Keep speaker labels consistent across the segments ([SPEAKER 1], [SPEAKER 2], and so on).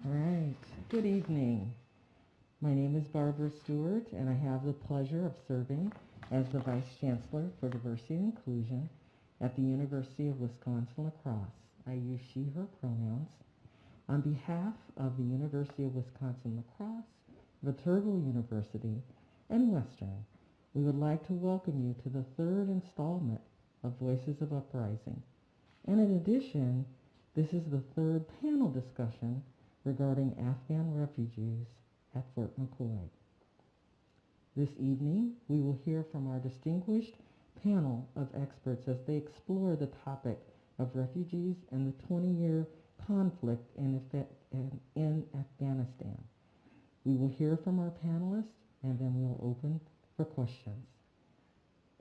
[SPEAKER 1] All right, good evening. My name is Barbara Stewart, and I have the pleasure of serving as the Vice Chancellor for Diversity and Inclusion at the University of Wisconsin-La Crosse. I use she, her pronouns. On behalf of the University of Wisconsin-La Crosse, Viterbo University, and Western, we would like to welcome you to the third installment of Voices of Uprising. And in addition, this is the third panel discussion regarding Afghan refugees at Fort McCoy. This evening, we will hear from our distinguished panel of experts as they explore the topic of refugees and the 20-year conflict in Afghanistan. We will hear from our panelists, and then we'll open for questions.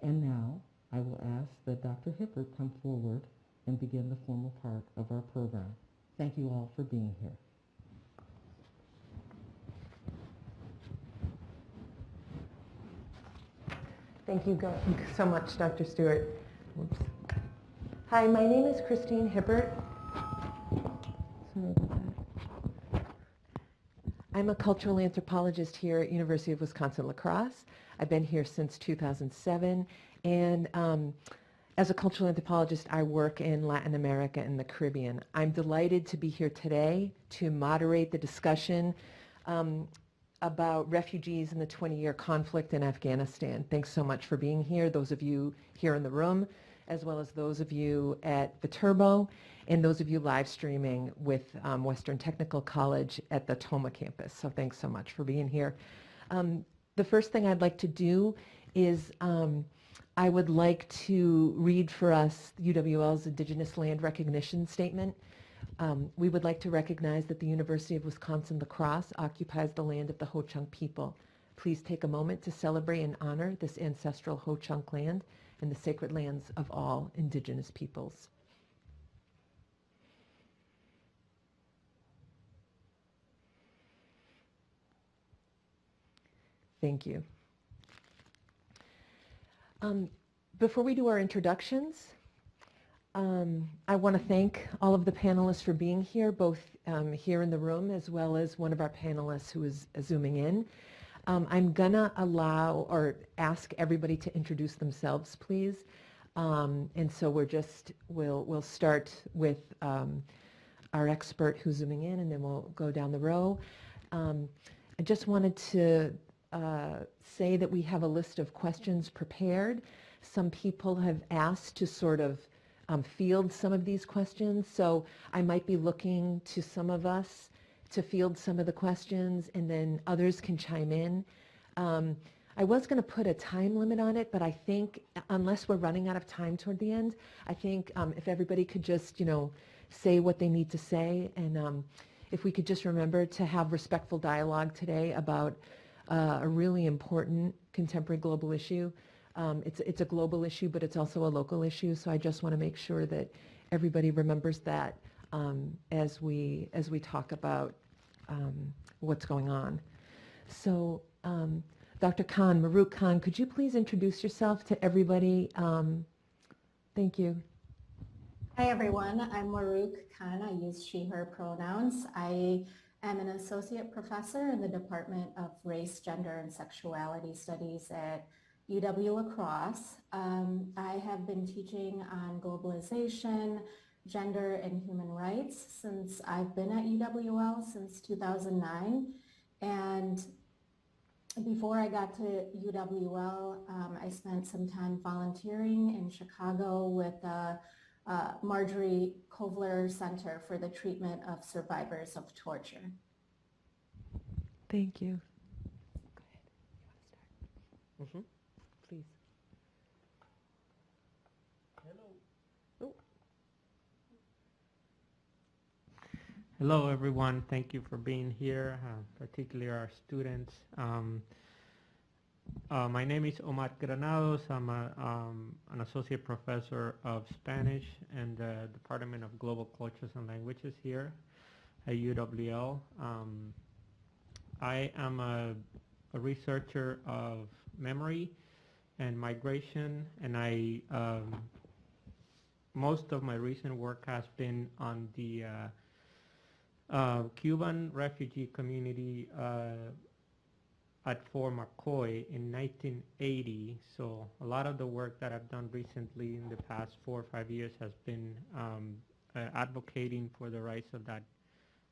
[SPEAKER 1] And now, I will ask that Dr. Hippert come forward and begin the formal part of our program. Thank you all for being here.
[SPEAKER 2] Thank you so much, Dr. Stewart. Oops. Hi, my name is Christine Hippert. Sorry about that. I'm a cultural anthropologist here at University of Wisconsin-La Crosse. I've been here since 2007, and as a cultural anthropologist, I work in Latin America and the Caribbean. I'm delighted to be here today to moderate the discussion about refugees and the 20-year conflict in Afghanistan. Thanks so much for being here, those of you here in the room, as well as those of you at Viterbo, and those of you live streaming with Western Technical College at the Toma campus. So thanks so much for being here. The first thing I'd like to do is I would like to read for us UWL's Indigenous Land Recognition Statement. We would like to recognize that the University of Wisconsin-La Crosse occupies the land of the Ho-Chunk people. Please take a moment to celebrate and honor this ancestral Ho-Chunk land and the sacred lands of all Indigenous peoples. Thank you. Before we do our introductions, I want to thank all of the panelists for being here, both here in the room as well as one of our panelists who is zooming in. I'm gonna allow or ask everybody to introduce themselves, please. And so we'll start with our expert who's zooming in, and then we'll go down the row. I just wanted to say that we have a list of questions prepared. Some people have asked to sort of field some of these questions, so I might be looking to some of us to field some of the questions, and then others can chime in. I was going to put a time limit on it, but I think unless we're running out of time toward the end, I think if everybody could just, say what they need to say, and if we could just remember to have respectful dialogue today about a really important contemporary global issue. It's a global issue, but it's also a local issue, so I just want to make sure that everybody remembers that as we talk about what's going on. So, Dr. Khan, Mahruq Khan, could you please introduce yourself to everybody? Thank you.
[SPEAKER 3] Hi everyone, I'm Mahruq Khan. I use she, her pronouns. I am an associate professor in the Department of Race, Gender, and Sexuality Studies at UW-La Crosse. I have been teaching on globalization, gender, and human rights since I've been at UWL since 2009. And before I got to UWL, I spent some time volunteering in Chicago with the Marjorie Kovler Center for the Treatment of Survivors of Torture.
[SPEAKER 2] Thank you. Go ahead. You want to start? Please.
[SPEAKER 4] Hello. Oh. Hello, everyone. Thank you for being here, particularly our students. My name is Omar Granados. I'm an associate professor of Spanish in the Department of Global Cultures and Languages here at UWL. I am a researcher of memory and migration, and most of my recent work has been on the Cuban refugee community at Fort McCoy in 1980. So a lot of the work that I've done recently in the past 4 or 5 years has been advocating for the rights of that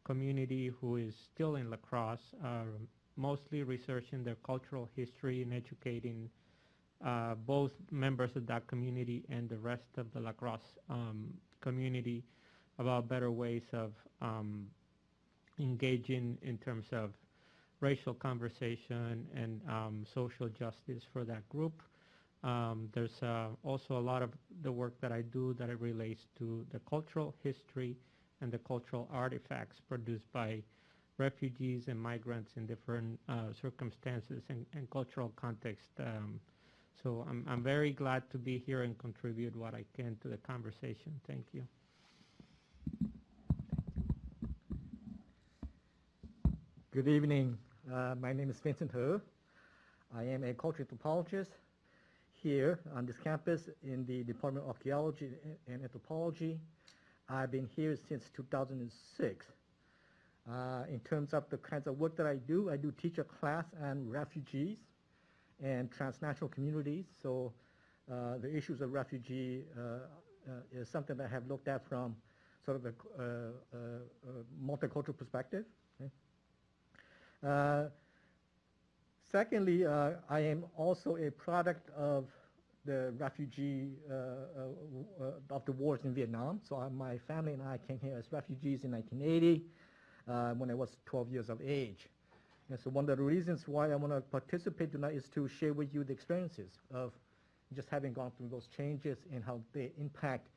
[SPEAKER 4] community who is still in La Crosse, mostly researching their cultural history and educating both members of that community and the rest of the La Crosse community about better ways of engaging in terms of racial conversation and social justice for that group. There's also a lot of the work that I do that it relates to the cultural history and the cultural artifacts produced by refugees and migrants in different circumstances and cultural context. So I'm very glad to be here and contribute what I can to the conversation. Thank you.
[SPEAKER 5] Good evening. My name is Vincent. I am a cultural anthropologist here on this campus in the Department of Archaeology and Anthropology. I've been here since 2006. In terms of the kinds of work that I do teach a class on refugees and transnational communities. So the issues of refugee is something that I have looked at from sort of a multicultural perspective. Okay? Secondly, I am also a product of the refugee of the wars in Vietnam. So my family and I came here as refugees in 1980 when I was 12 years of age. And so one of the reasons why I want to participate tonight is to share with you the experiences of just having gone through those changes and how they impact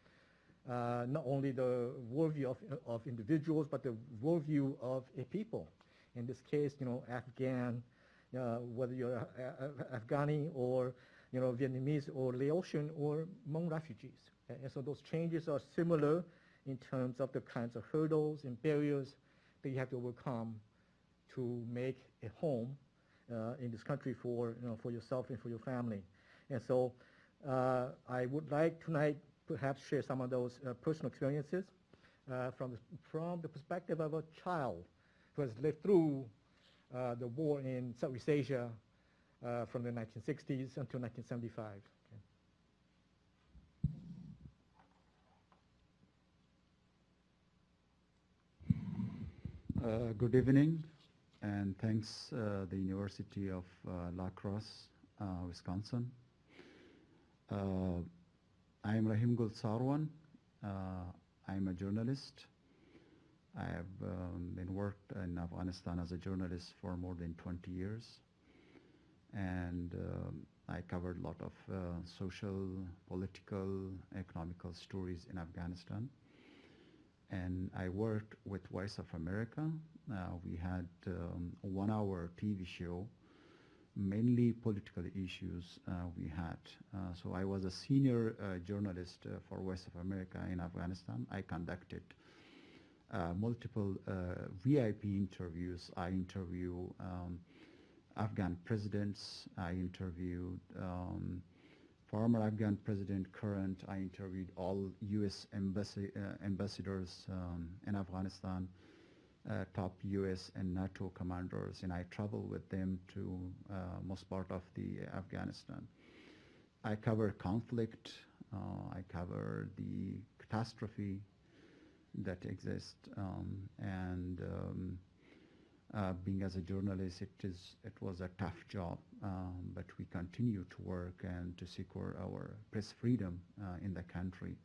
[SPEAKER 5] not only the worldview of individuals, but the worldview of a people. In this case, Afghan, whether you're Afghani or Vietnamese or Laotian or Hmong refugees. And so those changes are similar in terms of the kinds of hurdles and barriers that you have to overcome to make a home in this country for yourself and for your family. And so I would like tonight perhaps share some of those personal experiences from the perspective of a child who has lived through the war in Southeast Asia from the 1960s until 1975.
[SPEAKER 6] Okay. Good evening, and thanks the University of La Crosse, Wisconsin. I am Rahim Gul Sarwan. I am a journalist. I have been worked in Afghanistan as a journalist for more than 20 years. And I covered a lot of social, political, economical stories in Afghanistan. And I worked with Voice of America. We had a 1-hour TV show, mainly political issues we had. So I was a senior journalist for Voice of America in Afghanistan. I conducted multiple VIP interviews. I interview Afghan presidents. I interviewed former Afghan president, current. I interviewed all U.S. ambassadors in Afghanistan, top U.S. and NATO commanders, and I traveled with them to most part of the Afghanistan. I covered conflict. I covered the catastrophe that exists, and being as a journalist, it was a tough job, but we continue to work and to secure our press freedom in the country.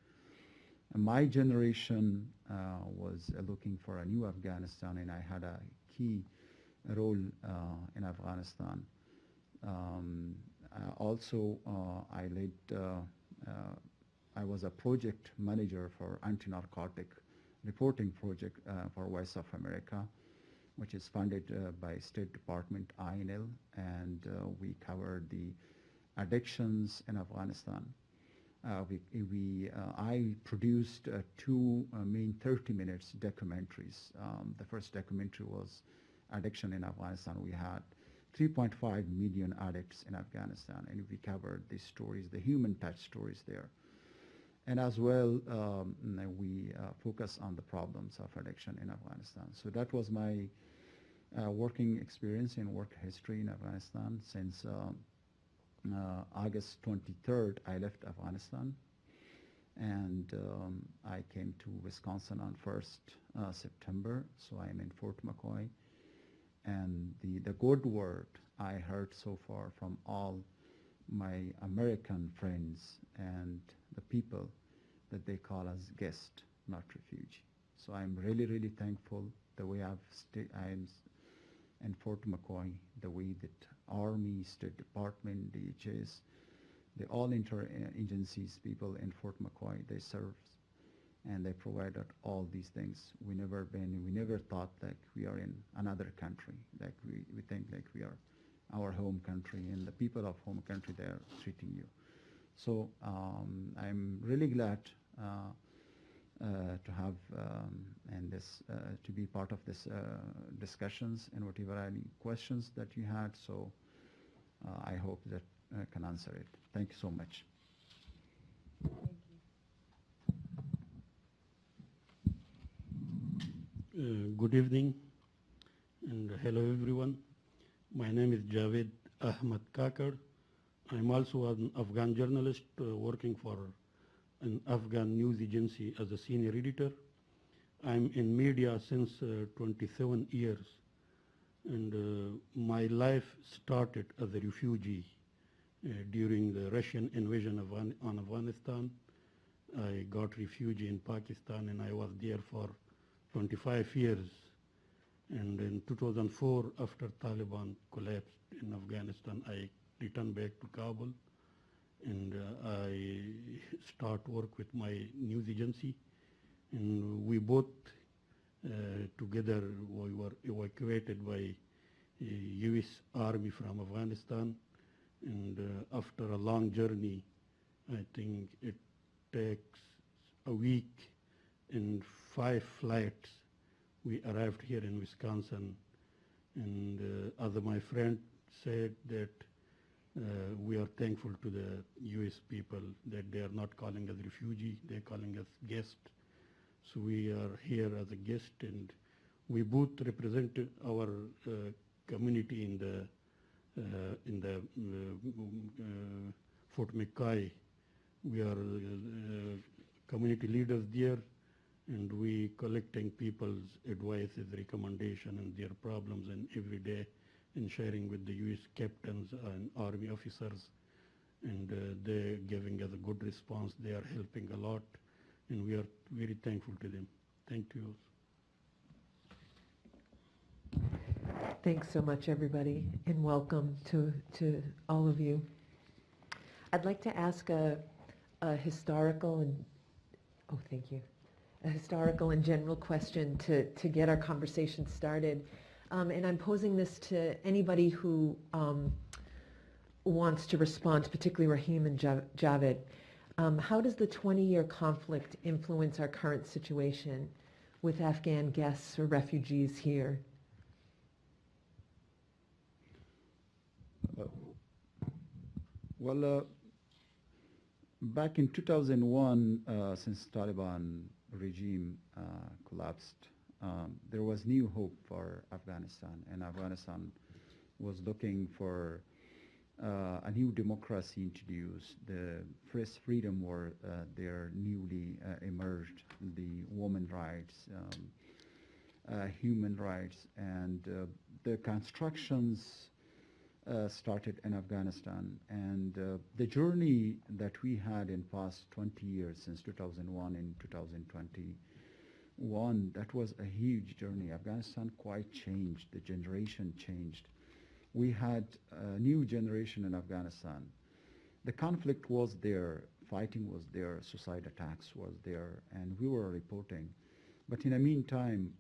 [SPEAKER 6] And my generation was looking for a new Afghanistan, and I had a key role in Afghanistan. Also, I was a project manager for anti-narcotic reporting project for Voice of America, which is funded by State Department, INL, and we covered the addictions in Afghanistan. I produced 2 main 30 minutes documentaries. The first documentary was Addiction in Afghanistan. We had 3.5 million addicts in Afghanistan, and we covered these stories, the human touch stories there. And as well, we focus on the problems of addiction in Afghanistan. So that was my working experience in work history in Afghanistan. Since August 23rd, I left Afghanistan, and I came to Wisconsin on 1st September, so I'm in Fort McCoy. And the good word I heard so far from all my American friends and the people that they call us guest, not refugee. So I'm really, really thankful the way I'm in Fort McCoy, the way that Army, State Department, DHS, all interagencies people in Fort McCoy, they serve and they provided all these things. We never thought that we are in another country. Like we think like we are our home country, and the people of home country, they are treating you. So I'm really glad to have and this to be part of this discussions and whatever any questions that you had. So I hope that I can answer it. Thank you so much.
[SPEAKER 7] Good evening and hello everyone. My name is Javed Hamim Kakar. I'm also an Afghan journalist working for an Afghan news agency as a senior editor. I'm in media since 27 years, and my life started as a refugee during the Russian invasion on Afghanistan. I got refugee in Pakistan, and I was there for 25 years. And in 2004, after Taliban collapsed in Afghanistan, I returned back to Kabul, and I start work with my news agency. And we both together, we were evacuated by U.S. Army from Afghanistan. And after a long journey, I think it takes a week and 5 flights, we arrived here in Wisconsin. And as my friend said, that we are thankful to the U.S. people that they are not calling us refugee, they're calling us guest. So we are here as a guest, and we both represent our community in the Fort McCoy. We are community leaders there, and we collecting people's advices, recommendation, and their problems, and every day, and sharing with the U.S. captains and army officers, and they're giving us a good response. They are helping a lot, and we are very thankful to them. Thank you.
[SPEAKER 2] Thanks so much, everybody, and welcome to all of you. I'd like to ask a historical and, oh, thank you, a historical and general question to get our conversation started. And I'm posing this to anybody who wants to respond, particularly Rahim and Javed. How does the 20-year conflict influence our current situation with Afghan guests or refugees here?
[SPEAKER 6] Well, back in 2001, since Taliban regime collapsed, there was new hope for Afghanistan, and Afghanistan was looking for a new democracy introduced. The press freedom were there newly emerged, the women rights, human rights, and the constructions started in Afghanistan. And the journey that we had in past 20 years, since 2001 and 2021, that was a huge journey. Afghanistan quite changed, the generation changed. We had a new generation in Afghanistan. The conflict was there, fighting was there, suicide attacks was there, and we were reporting. But in the meantime,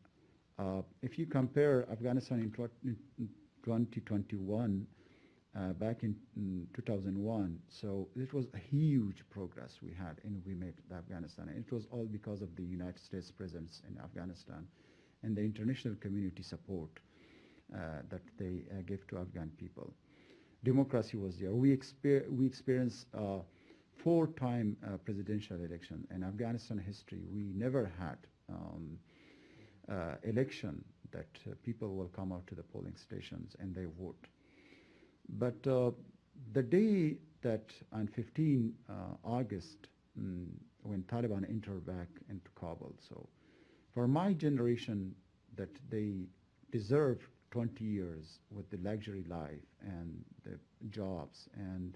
[SPEAKER 6] if you compare Afghanistan in 2021, back in 2001, so it was a huge progress we had, and we made Afghanistan. And it was all because of the United States presence in Afghanistan and the international community support that they give to Afghan people. Democracy was there. We experienced four-time presidential election. In Afghanistan history, we never had election that people will come out to the polling stations and they vote. But the day that on 15 August, when Taliban entered back into Kabul, so for my generation, that they deserve 20 years with the luxury life and the jobs and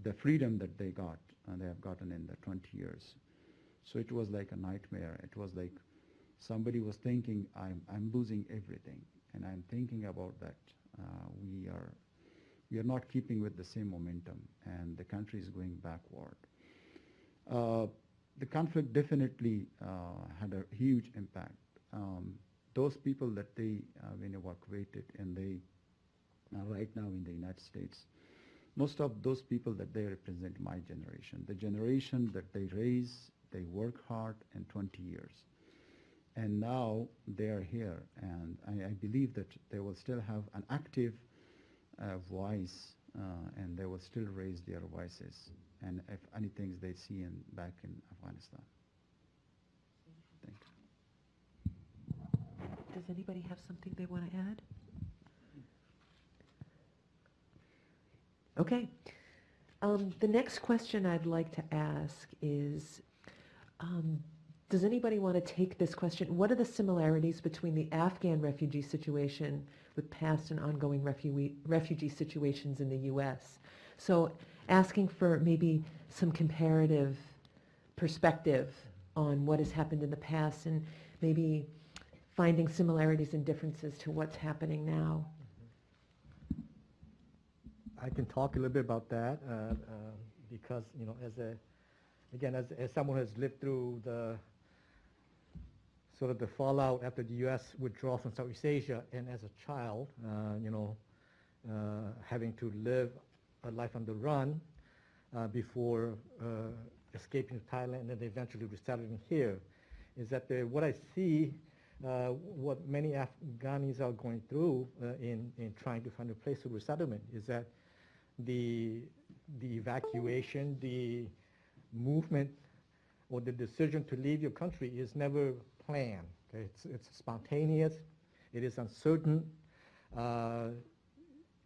[SPEAKER 6] the freedom that they got, they have gotten in the 20 years. So it was like a nightmare. It was like somebody was thinking, I'm losing everything, and I'm thinking about that. We are not keeping with the same momentum, and the country is going backward. The conflict definitely had a huge impact. Those people that they been evacuated, and they are right now in the United States, most of those people that they represent my generation, the generation that they raise, they work hard in 20 years. And now they are here, and I believe that they will still have an active voice, and they will still raise their voices, and if anything they see back in Afghanistan. Thank you.
[SPEAKER 2] Does anybody have something they want to add? Okay. The next question I'd like to ask is, does anybody want to take this question? What are the similarities between the Afghan refugee situation with past and ongoing refugee situations in the U.S.? So asking for maybe some comparative perspective on what has happened in the past and maybe finding similarities and differences to what's happening now.
[SPEAKER 5] I can talk a little bit about that because, you know, as someone who has lived through the sort of the fallout after the U.S. withdrawal from Southeast Asia, and as a child, having to live a life on the run before escaping to Thailand and then eventually resettling here, is that what I see, what many Afghanis are going through in trying to find a place of resettlement, is that the evacuation, the movement, or the decision to leave your country is never planned. Okay? It's spontaneous. It is uncertain.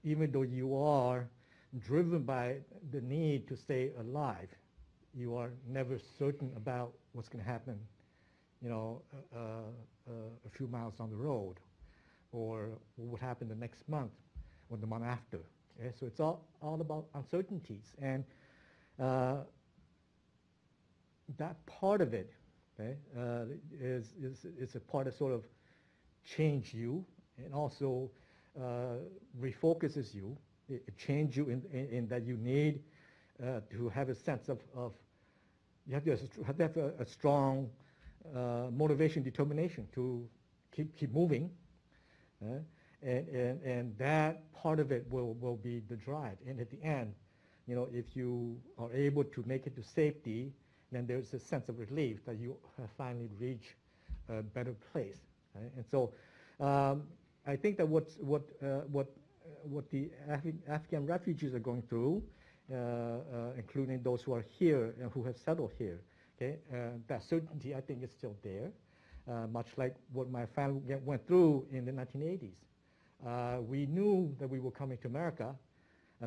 [SPEAKER 5] Even though you are driven by the need to stay alive, you are never certain about what's going to happen, you know, a few miles down the road, or what would happen the next month or the month after. Okay? So it's all about uncertainties, and that part of it, okay, is a part that sort of change you, and also refocuses you. It changes you in that you need to have a sense of you have to have a strong motivation, determination to keep moving, and that part of it will be the drive. And at the end, you know, if you are able to make it to safety, then there's a sense of relief that you have finally reached a better place. Right? And so I think that what the Afghan refugees are going through, including those who are here and who have settled here, okay, that certainty I think is still there, much like what my family went through in the 1980s. We knew that we were coming to America,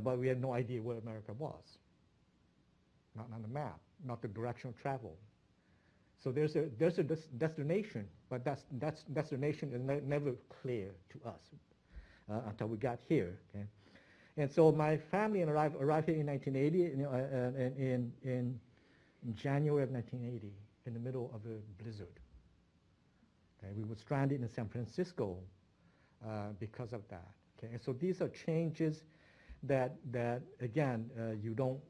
[SPEAKER 5] but we had no idea where America was. Not on the map, not the direction of travel. So there's a destination, but that destination is never clear to us until we got here. Okay? And so my family arrived here in 1980, you know, in January of 1980, in the middle of a blizzard. Okay? We were stranded in San Francisco because of that. Okay? And so these are changes that again, you don't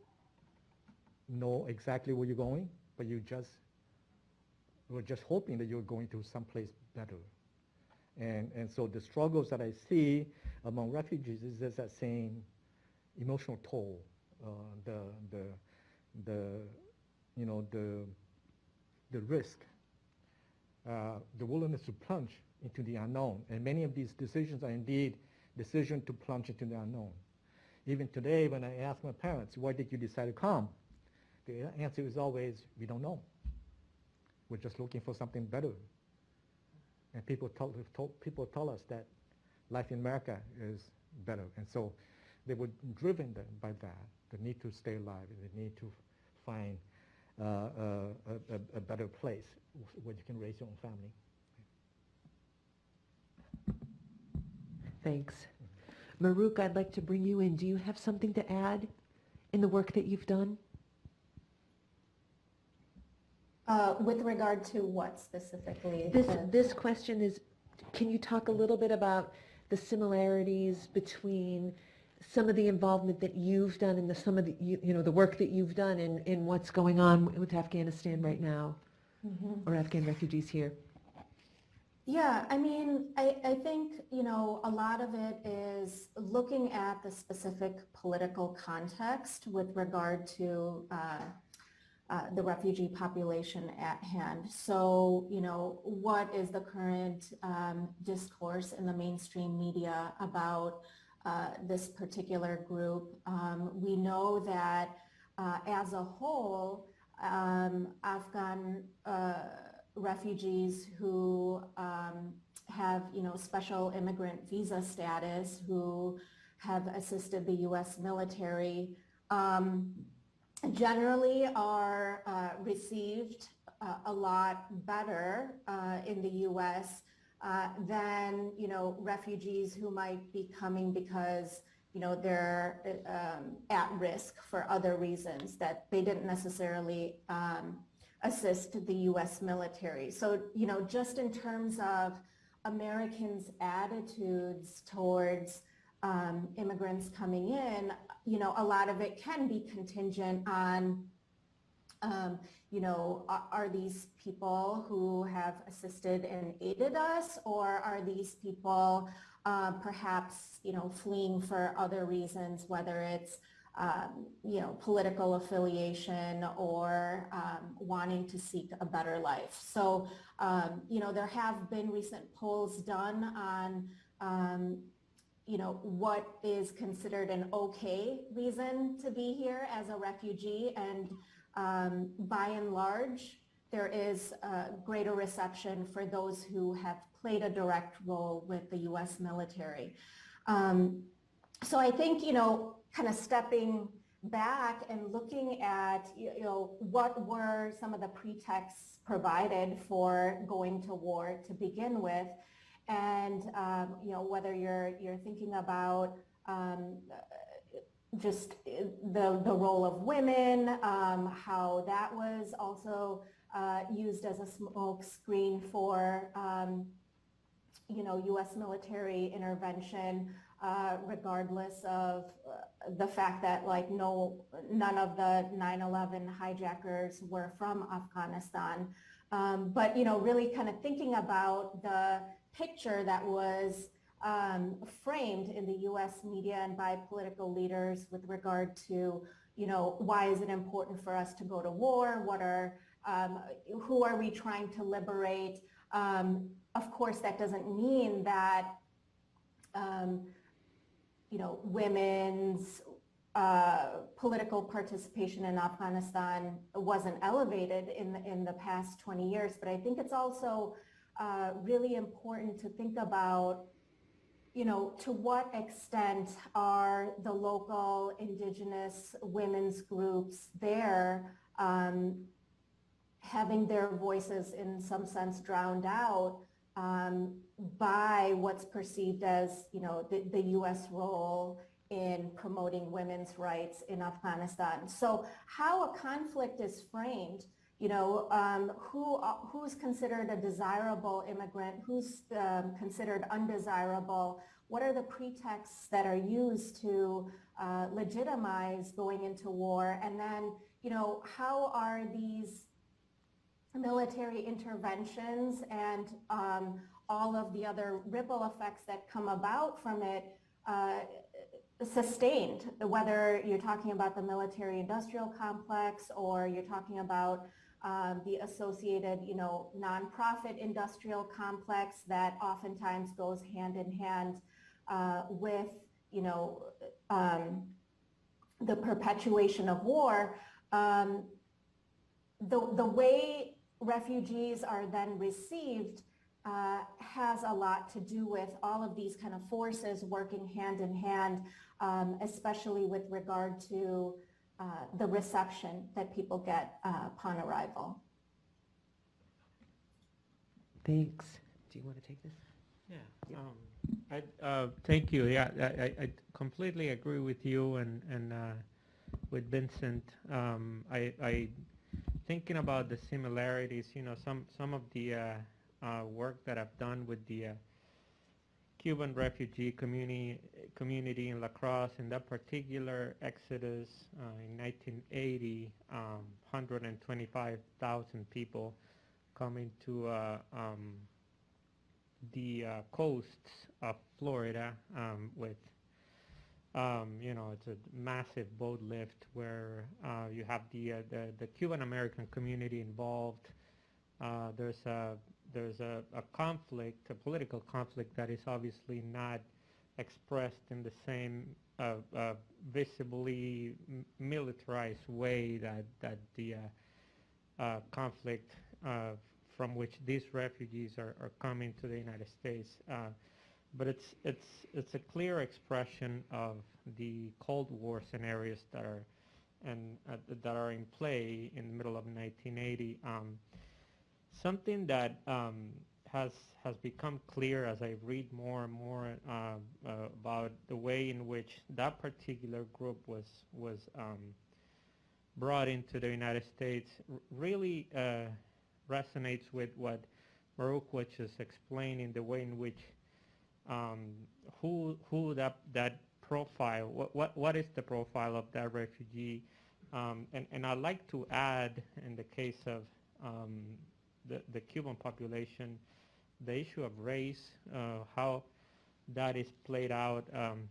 [SPEAKER 5] know exactly where you're going, but we're just hoping that you're going to someplace better. And so the struggles that I see among refugees is just that same emotional toll, the risk, the willingness to plunge into the unknown. And many of these decisions are indeed decisions to plunge into the unknown. Even today, when I ask my parents, why did you decide to come? The answer is always, we don't know. We're just looking for something better. And people tell us that life in America is better. And so they were driven by that, the need to stay alive, and the need to find a better place where you can raise your own family.
[SPEAKER 2] Thanks. Mahruq, I'd like to bring you in. Do you have something to add in the work that you've done?
[SPEAKER 3] With regard to what specifically?
[SPEAKER 2] This question is, can you talk a little bit about the similarities between some of the involvement that you've done and some of the, the work that you've done in what's going on with Afghanistan right now, or Afghan refugees here?
[SPEAKER 3] Yeah, I mean, I think, a lot of it is looking at the specific political context with regard to the refugee population at hand. So, what is the current discourse in the mainstream media about this particular group? We know that as a whole, Afghan refugees who have, special immigrant visa status, who have assisted the U.S. military, generally are received a lot better in the U.S. Than, refugees who might be coming because, they're at risk for other reasons, that they didn't necessarily assist the U.S. military. So, just in terms of Americans' attitudes towards immigrants coming in, a lot of it can be contingent on, are these people who have assisted and aided us, or are these people perhaps, fleeing for other reasons, whether it's political affiliation or wanting to seek a better life. So, there have been recent polls done on, what is considered an okay reason to be here as a refugee. And by and large, there is a greater reception for those who have played a direct role with the U.S. military. So I think, kind of stepping back and looking at, what were some of the pretexts provided for going to war to begin with, and whether you're thinking about just the role of women, how that was also used as a smoke screen for U.S. military intervention, regardless of the fact that none of the 9/11 hijackers were from Afghanistan. But really kind of thinking about the picture that was framed in the U.S. media and by political leaders with regard to, why is it important for us to go to war? Who are we trying to liberate? Of course, that doesn't mean that, women's political participation in Afghanistan wasn't elevated in the past 20 years. But I think it's also really important to think about, to what extent are the local indigenous women's groups there having their voices in some sense drowned out by what's perceived as, the U.S. role in promoting women's rights in Afghanistan. So how a conflict is framed, who's considered a desirable immigrant, who's considered undesirable, what are the pretexts that are used to legitimize going into war, and then, how are these military interventions and all of the other ripple effects that come about from it sustained, whether you're talking about the military-industrial complex or you're talking about the associated, nonprofit industrial complex that oftentimes goes hand in hand with, the perpetuation of war. the way refugees are then received has a lot to do with all of these kind of forces working hand in hand, especially with regard to the reception that people get upon arrival.
[SPEAKER 2] Thanks. Do you want to take this?
[SPEAKER 4] Yeah. Thank you. Yeah, I completely agree with you and with Vincent. I thinking about the similarities. You know, some of the work that I've done with the Cuban refugee community in La Crosse, in that particular exodus in 1980, 125,000 people coming to the coasts of Florida with, you know, it's a massive boat lift where you have the Cuban American community involved. There's a conflict, a political conflict that is obviously not expressed in the same visibly militarized way that the conflict from which these refugees are coming to the United States. But it's a clear expression of the Cold War scenarios that are in play in the middle of 1980. Something that has become clear as I read more and more about the way in which that particular group was brought into the United States really resonates with what Mahruq was just explaining, the way in which who that profile, what is the profile of that refugee, and I'd like to add, in the case of the Cuban population, the issue of race, how that is played out,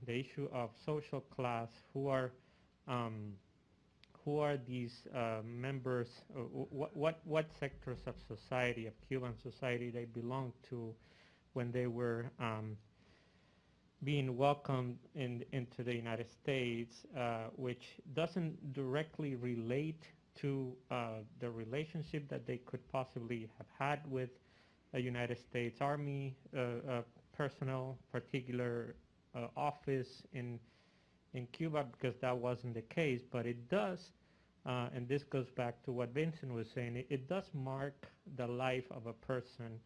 [SPEAKER 4] the issue of social class, who are these members, what sectors of society, of Cuban society, they belong to when they were being welcomed into the United States, which doesn't directly relate to the relationship that they could possibly have had with a United States Army personnel, particular office in Cuba, because that wasn't the case. But it does, and this goes back to what Vincent was saying, it does mark the life of a person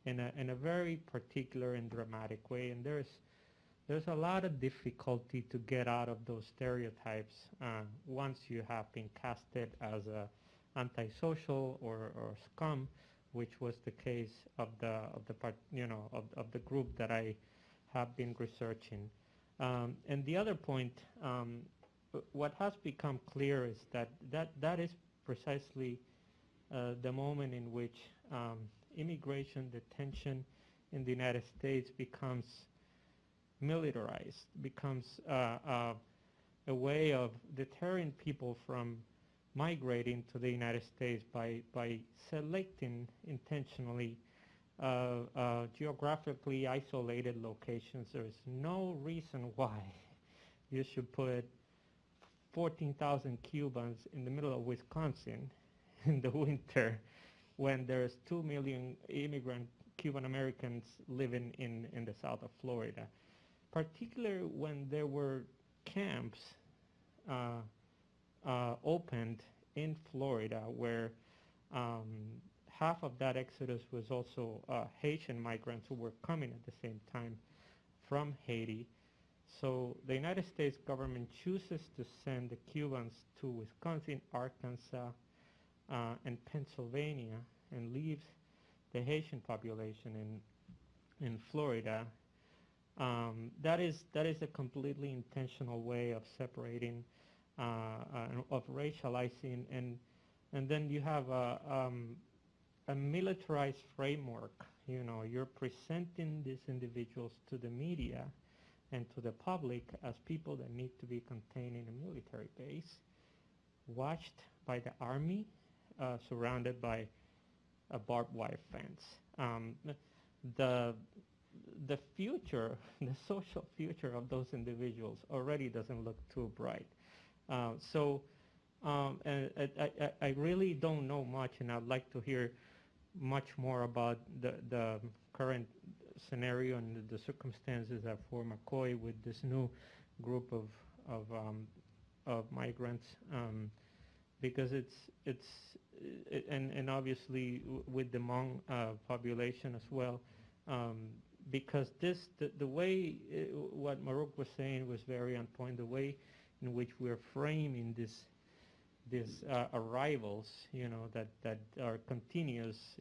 [SPEAKER 4] in a very particular and dramatic way, and there's a lot of difficulty to get out of those stereotypes once you have been casted as a antisocial or scum, which was the case of the part, you know, of the group that I have been researching. And the other point, what has become clear is that is precisely the moment in which immigration detention in the United States becomes militarized, becomes a way of deterring people from migrating to the United States by selecting intentionally geographically isolated locations. There is no reason why you should put 14,000 Cubans in the middle of Wisconsin in the winter when there's 2 million immigrant Cuban Americans living in the south of Florida. Particularly when there were camps opened in Florida where half of that exodus was also Haitian migrants who were coming at the same time from Haiti. So the United States government chooses to send the Cubans to Wisconsin, Arkansas, and Pennsylvania, and leaves the Haitian population in Florida. That is a completely intentional way of separating, of racializing, and then you have a militarized framework. You know, you're presenting these individuals to the media and to the public as people that need to be contained in a military base, watched by the army, surrounded by a barbed wire fence. The future, the social future of those individuals already doesn't look too bright. So And I really don't know much, and I'd like to hear much more about the current scenario and the circumstances that for McCoy with this new group of migrants, because and obviously with the Hmong population as well, because the way what Mahruq was saying was very on point. The way in which we're framing these arrivals, that are continuous,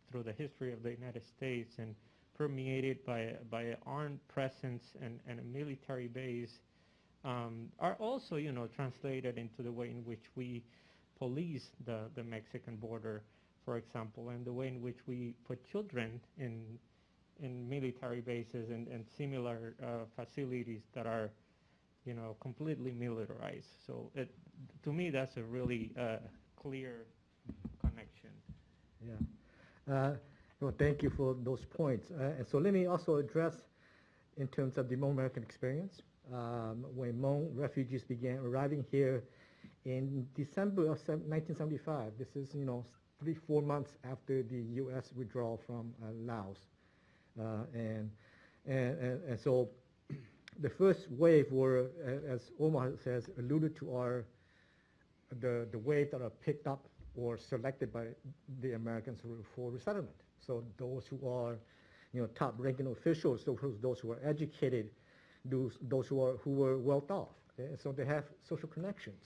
[SPEAKER 4] through the history of the United States and permeated by an armed presence and a military base, are also, translated into the way in which we police the Mexican border, for example, and the way in which we put children in military bases and similar facilities that are, completely militarized. So to me, that's a really clear connection.
[SPEAKER 5] Yeah. Well, thank you for those points. And so let me also address in terms of the Hmong American experience. When Hmong refugees began arriving here in December of 1975, this is 3-4 months after the U.S. withdrawal from Laos, and so the first wave were, as Omar says, alluded to, are the wave that are picked up or selected by the Americans for resettlement. So those who are, top-ranking officials, those who are educated, those who were well off. Okay? So they have social connections.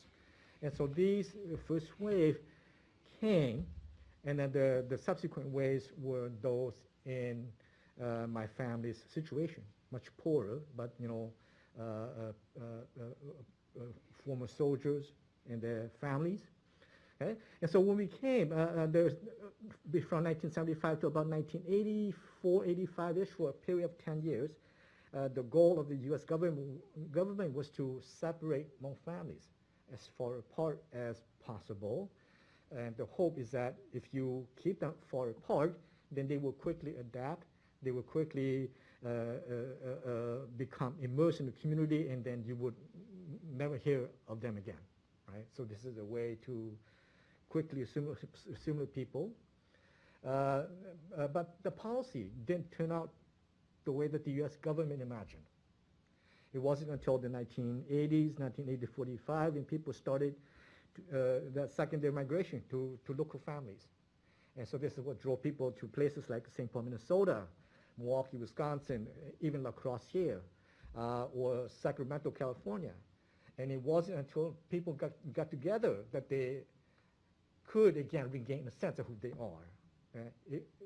[SPEAKER 5] And so these first wave came, and then the subsequent waves were those in my family's situation, much poorer, but former soldiers and their families. Okay? And so when we came, there's from 1975 to about 1984, 85-ish, for a period of 10 years, the goal of the U.S. government was to separate Hmong families as far apart as possible. And the hope is that if you keep them far apart, then they will quickly adapt, they will quickly become immersed in the community, and then you would never hear of them again, right? So this is a way to quickly assimilate people. But the policy didn't turn out the way that the U.S. government imagined. It wasn't until the 1980s, 1980-45, when people started that secondary migration to local families. And so this is what drove people to places like St. Paul, Minnesota, Milwaukee, Wisconsin, even La Crosse here, or Sacramento, California. And it wasn't until people got together that they could again regain a sense of who they are.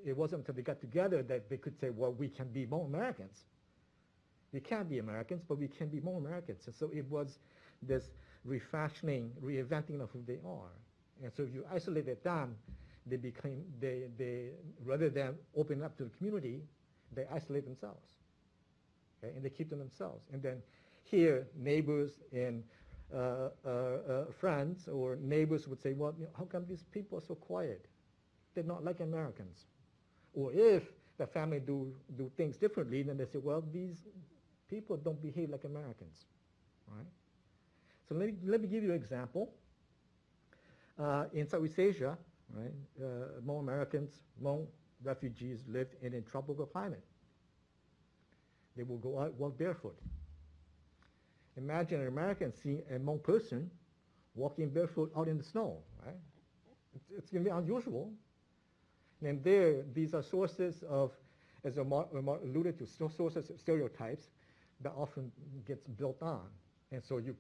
[SPEAKER 5] It wasn't until they got together that they could say, well, we can be more Americans. We can't be Americans, but we can be more Americans. And so it was this refashioning, reinventing of who they are. And so if you isolated them, they rather than open up to the community, they isolate themselves. Okay? And they keep to themselves. And then here, neighbors and friends or neighbors would say, well, how come these people are so quiet? They're not like Americans. Or if the family do things differently, then they say, well, these people don't behave like Americans, right? So let me give you an example. In Southeast Asia, right, Hmong Americans, Hmong refugees lived in a tropical climate. They will go out, walk barefoot. Imagine an American seeing a Hmong person walking barefoot out in the snow, right? It's going to be unusual. And these are sources of, as Omar alluded to, sources of stereotypes that often gets built on. And so you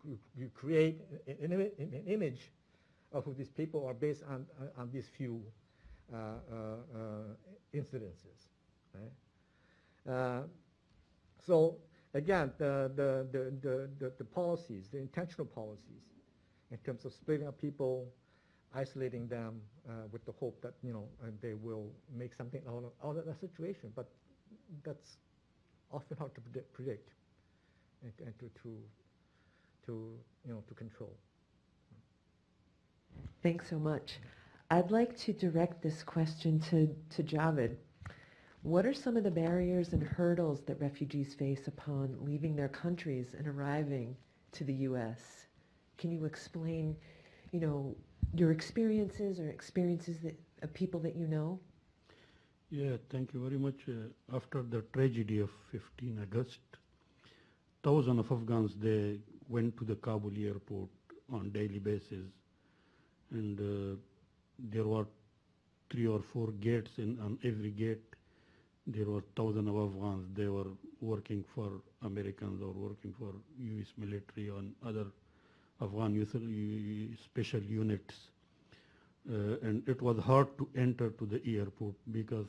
[SPEAKER 5] create an image of who these people are based on these few incidences. Right? So again, the policies, the intentional policies, in terms of splitting up people, isolating them with the hope that they will make something out of that situation, but that's often hard to predict and to control.
[SPEAKER 2] Thanks so much. I'd like to direct this question to Javed. What are some of the barriers and hurdles that refugees face upon leaving their countries and arriving to the U.S.? Can you explain your experiences or experiences of people that you know?
[SPEAKER 7] Yeah, thank you very much. After the tragedy of 15 August, thousands of Afghans, they went to the Kabul airport on daily basis, and there were 3 or 4 gates, and on every gate there were thousands of Afghans. They were working for Americans or working for U.S. military and other Afghan special units. And it was hard to enter to the airport because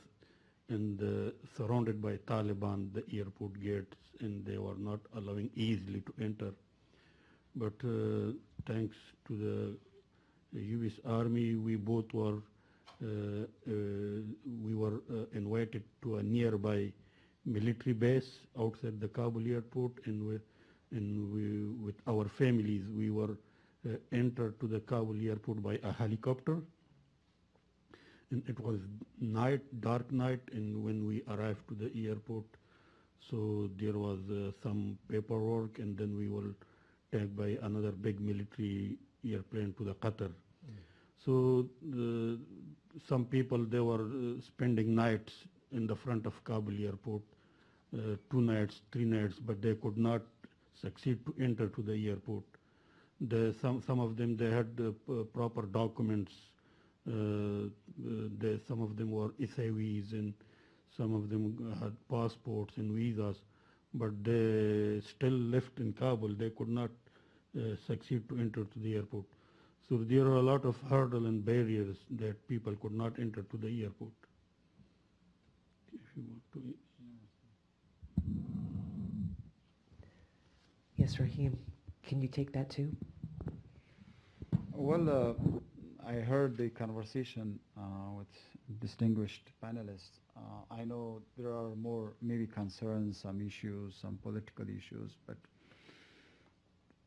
[SPEAKER 7] surrounded by Taliban, the airport gates, and they were not allowing easily to enter. But thanks to the U.S. Army, we both were invited to a nearby military base outside the Kabul airport, and with our families, we were entered to the Kabul airport by a helicopter. And it was night, dark night, and when we arrived to the airport, so there was some paperwork, and then we were taken by another big military airplane to the Qatar. So some people, they were spending nights in the front of Kabul airport, 2 nights, 3 nights, but they could not succeed to enter to the airport. Some of them, they had proper documents. Some of them were SIVs, and some of them had passports and visas, but they still left in Kabul. They could not succeed to enter to the airport. So there are a lot of hurdles and barriers that people could not enter to the airport. If you want to.
[SPEAKER 2] Yes, Rahim. Can you take that too?
[SPEAKER 6] Well, I heard the conversation with distinguished panelists. I know there are more maybe concerns, some issues, some political issues, but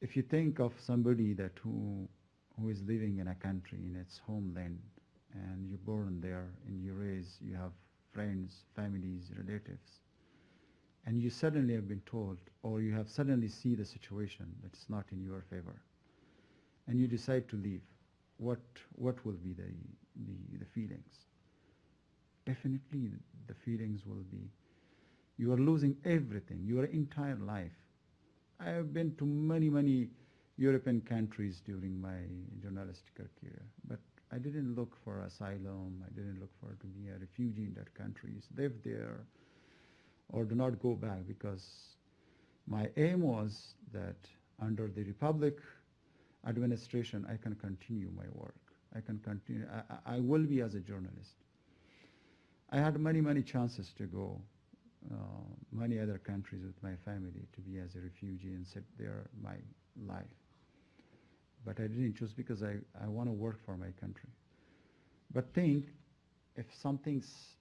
[SPEAKER 6] if you think of somebody that who is living in a country, in its homeland, and you're born there, and you raise, you have friends, families, relatives, and you suddenly have been told, or you have suddenly see the situation that's not in your favor, and you decide to leave, what will be the feelings? Definitely the feelings will be, you are losing everything, your entire life. I have been to many European countries during my journalistic career, but I didn't look for asylum, I didn't look for to be a refugee in that countries, live there, or do not go back, because my aim was that under the Republic administration I can continue my work. I can continue, I will be as a journalist. I had many chances to go many other countries with my family to be as a refugee and set there my life. But I didn't choose because I want to work for my country. But think, if something's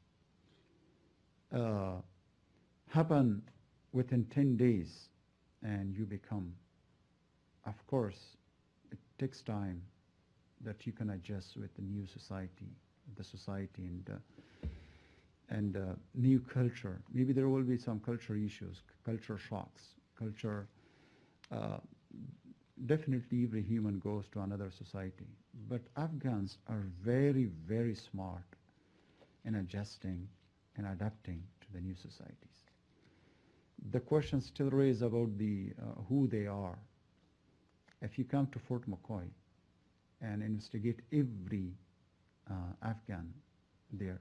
[SPEAKER 6] happen within 10 days and you become, of course, it takes time that you can adjust with the new society, and new culture. Maybe there will be some culture issues, culture shocks, culture. Definitely every human goes to another society. But Afghans are very smart in adjusting and adapting to the new societies. The question still raised about the who they are. If you come to Fort McCoy and investigate every Afghan there,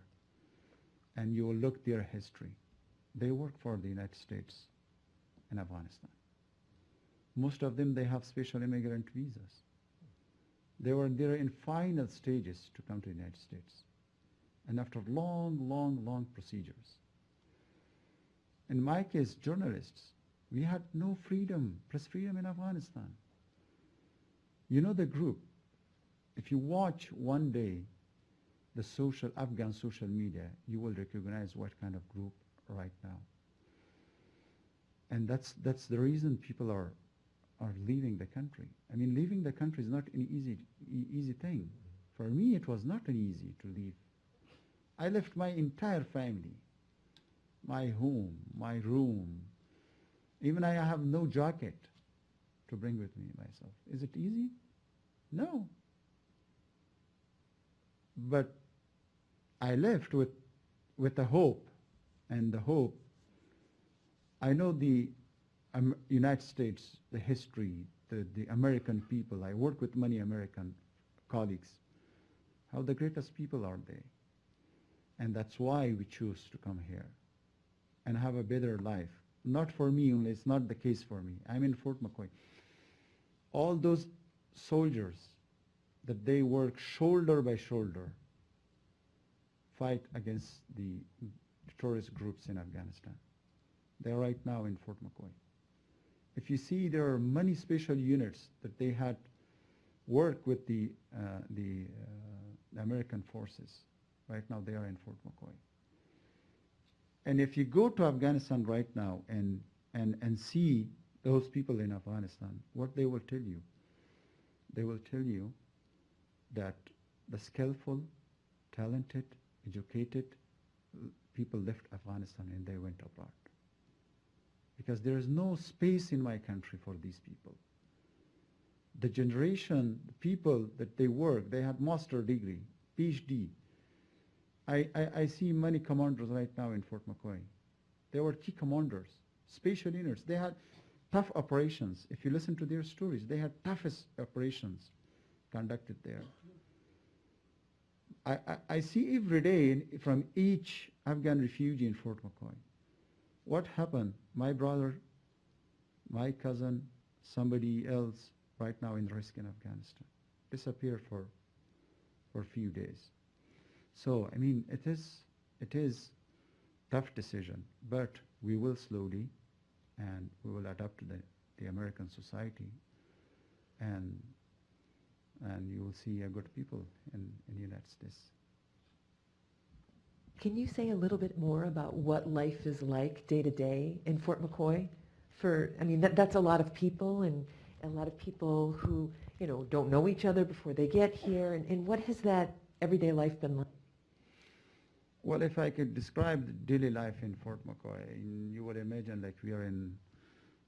[SPEAKER 6] and you will look their history, they work for the United States in Afghanistan. Most of them, they have special immigrant visas. They were there in final stages to come to the United States. And after long procedures. In my case, journalists, we had no freedom, press freedom in Afghanistan. You know the group, if you watch one day the Afghan social media, you will recognize what kind of group right now. And that's the reason people are leaving the country. I mean, leaving the country is not an easy thing. For me, it was not an easy to leave. I left my entire family, my home, my room. Even I have no jacket to bring with me myself. Is it easy? No. But I left with a hope, and the hope, I know the United States, the history, the American people. I work with many American colleagues. How the greatest people are they? And that's why we choose to come here and have a better life. Not for me only, it's not the case for me. I'm in Fort McCoy. All those soldiers that they work shoulder by shoulder, fight against the terrorist groups in Afghanistan. They're right now in Fort McCoy. If you see, there are many special units that they had worked with the American forces. Right now they are in Fort McCoy. And if you go to Afghanistan right now and see those people in Afghanistan, what they will tell you? They will tell you that the skillful, talented, educated people left Afghanistan and they went abroad. Because there is no space in my country for these people. The generation, the people that they work, they had master degree, PhD. I see many commanders right now in Fort McCoy. They were key commanders, special units. They had tough operations. If you listen to their stories, they had toughest operations conducted there. I see every day from each Afghan refugee in Fort McCoy. What happened? My brother, my cousin, somebody else right now in risk in Afghanistan, disappear for a few days. So, I mean, it is tough decision, but we will slowly, and we will adapt to the American society, and you will see a good people in the United States.
[SPEAKER 2] Can you say a little bit more about what life is like day to day in Fort McCoy? I mean, that's a lot of people, and a lot of people who, don't know each other before they get here, and what has that everyday life been like?
[SPEAKER 6] Well, if I could describe the daily life in Fort McCoy, you would imagine like we are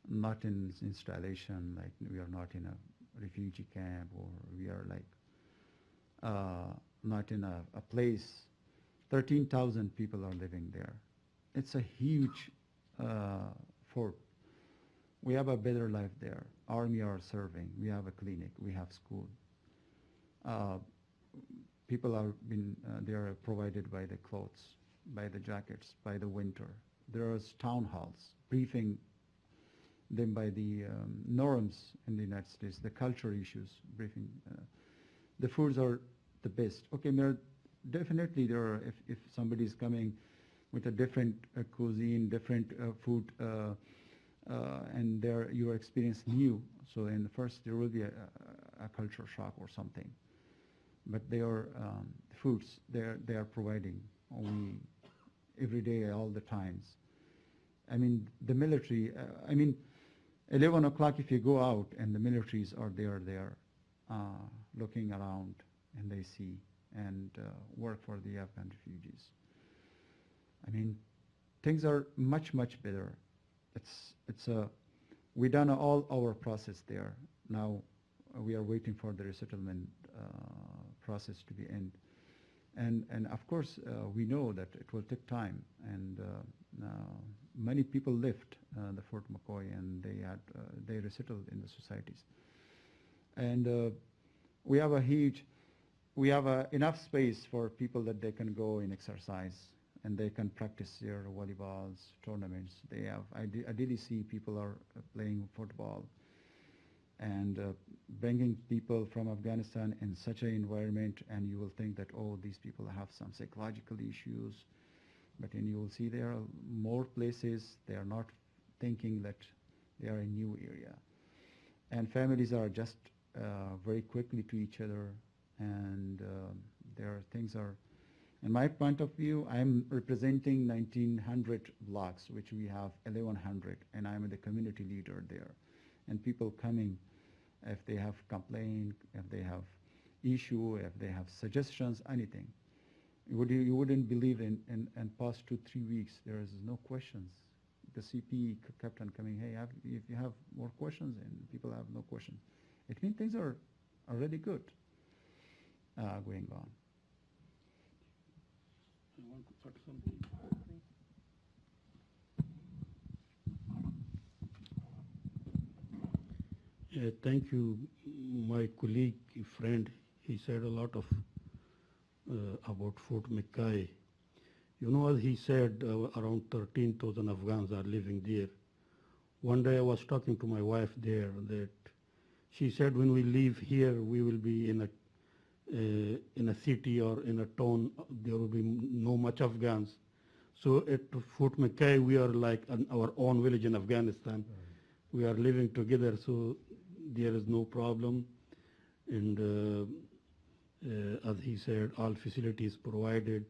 [SPEAKER 6] not in installation, like we are not in a refugee camp, or we are like not in a place. 13,000 people are living there. It's a huge fort. We have a better life there. Army are serving. We have a clinic. We have school. People they are provided by the clothes, by the jackets, by the winter. There are town halls briefing them by the norms in the United States, the culture issues, briefing. The foods are the best. Okay, definitely there are, if somebody is coming with a different cuisine, different food, and your experience new, so in the first there will be a culture shock or something. But they are foods they are providing every day, all the times. I mean, the military, 11 o'clock if you go out and the militaries are there looking around, and they see and work for the Afghan refugees. I mean, things are much better. We done all our process there. Now we are waiting for the resettlement process to be end. And of course, we know that it will take time, and many people left the Fort McCoy, and they resettled in the societies. And we have enough space for people that they can go and exercise, and they can practice their volleyballs, tournaments. I did see people are playing football, and bringing people from Afghanistan in such an environment, and you will think that, oh, these people have some psychological issues, but then you will see there are more places, they are not thinking that they are a new area. And families are just very quickly to each other, and in my point of view, I'm representing 1,900 blocks, which we have 1,100, and I'm the community leader there. And people coming, if they have complaint, if they have issue, if they have suggestions, anything. You wouldn't believe in past 2-3 weeks, there is no questions. The CP kept on coming, hey, if you have more questions, and people have no questions. It means things are really good going on.
[SPEAKER 7] I want to put something. Thank you, my colleague, friend. He said a lot of about Fort McKay. You know, as he said, around 13,000 Afghans are living there. One day I was talking to my wife there that she said when we leave here, we will be in a city or in a town, there will be no much Afghans. So at Fort McKay, we are like our own village in Afghanistan. We are living together, so there is no problem. And as he said, all facilities provided.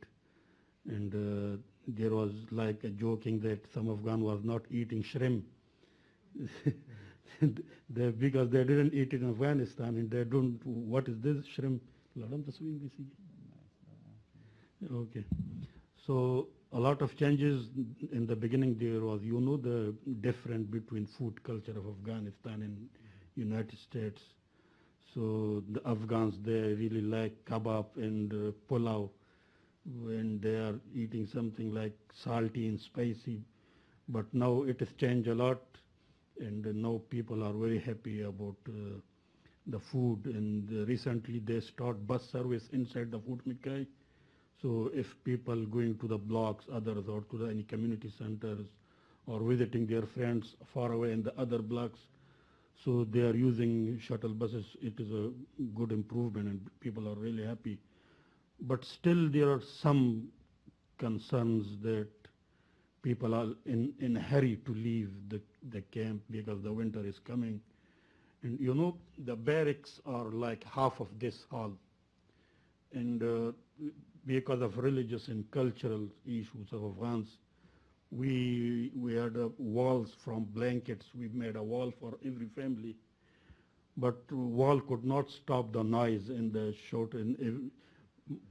[SPEAKER 7] And there was like a joking that some Afghan was not eating shrimp. Because they didn't eat it in Afghanistan, and they don't, what is this shrimp? Okay. So a lot of changes in the beginning. There was, you know, the difference between food culture of Afghanistan and United States. So the Afghans, they really like kebab and pulao, when they are eating something like salty and spicy. But now it has changed a lot, and now people are very happy about the food. And recently they start bus service inside the Fort McKay. So if people going to the blocks, others, or to any community centers, or visiting their friends far away in the other blocks, so they are using shuttle buses. It is a good improvement, and people are really happy. But still there are some concerns that people are in a hurry to leave the camp because the winter is coming. And you know, the barracks are like half of this hall. And because of religious and cultural issues of Afghans, we had walls from blankets. We made a wall for every family. But wall could not stop the noise in the short.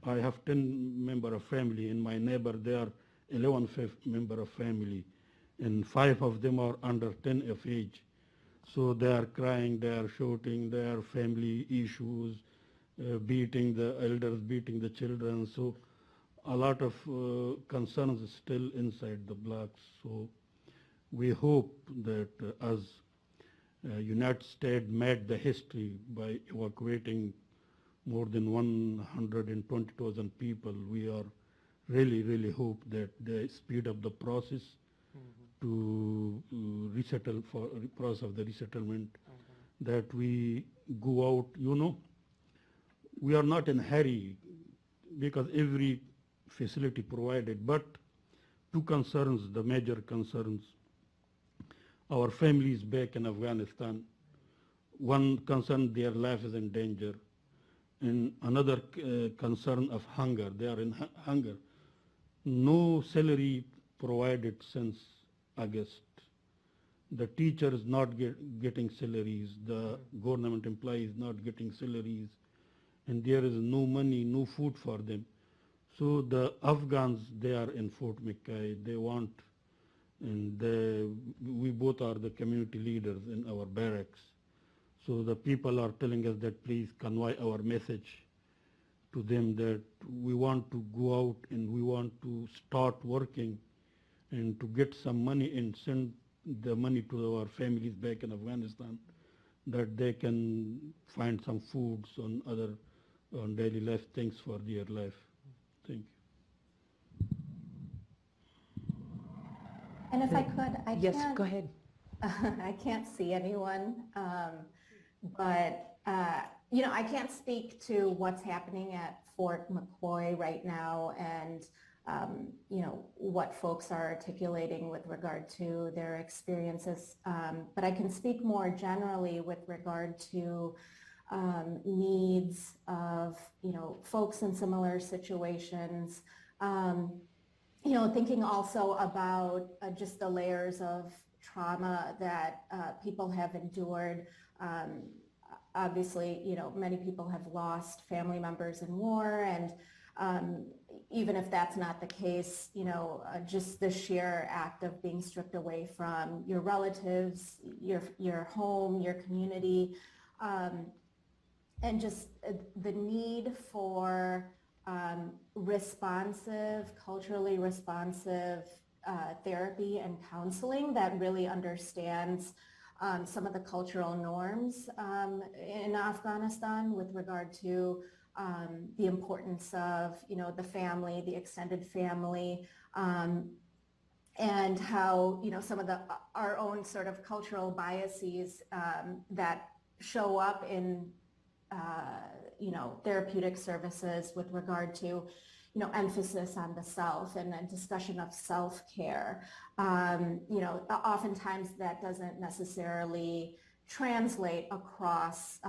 [SPEAKER 7] I have 10 member of family. In my neighbor, there are 11 member of family, and 5 of them are under 10 of age. So they are crying, they are shouting, their family issues, beating the elders, beating the children. So a lot of concerns still inside the blocks. So we hope that as United States made the history by evacuating more than 120,000 people, we are really hope that they speed up the process to resettle, for process of the resettlement, that we go out. You know, we are not in a hurry because every facility provided, but 2 concerns, the major concerns. Our families back in Afghanistan, one concern, their life is in danger, and another concern of hunger. They are in hunger. No salary provided since August. The teacher is not getting salaries. The government employees not getting salaries, and there is no money, no food for them. So the Afghans, they are in Fort McKay. They want, and we both are the community leaders in our barracks. So the people are telling us that please convey our message to them that we want to go out and we want to start working and to get some money and send the money to our families back in Afghanistan, that they can find some foods on daily life things for their life. Thank you.
[SPEAKER 3] And if I could, I
[SPEAKER 2] Yes,
[SPEAKER 3] can't,
[SPEAKER 2] go ahead.
[SPEAKER 3] I can't see anyone, but you know, I can't speak to what's happening at Fort McCoy right now, and you know, what folks are articulating with regard to their experiences. But I can speak more generally with regard to needs of, you know, folks in similar situations. You know, thinking also about just the layers of trauma that people have endured. Obviously, you know, many people have lost family members in war, and even if that's not the case, you know, just the sheer act of being stripped away from your relatives, your home, your community, and just the need for responsive, culturally responsive therapy and counseling that really understands some of the cultural norms in Afghanistan with regard to the importance of, the family, the extended family, and how, some of our own sort of cultural biases that show up in, therapeutic services with regard to, emphasis on the self and a discussion of self-care. Oftentimes that doesn't necessarily translate across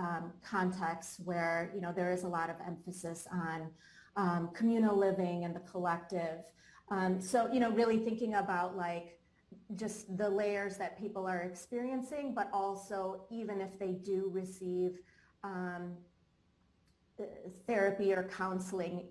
[SPEAKER 3] contexts where, there is a lot of emphasis on communal living and the collective. So, really thinking about like just the layers that people are experiencing, but also even if they do receive therapy or counseling,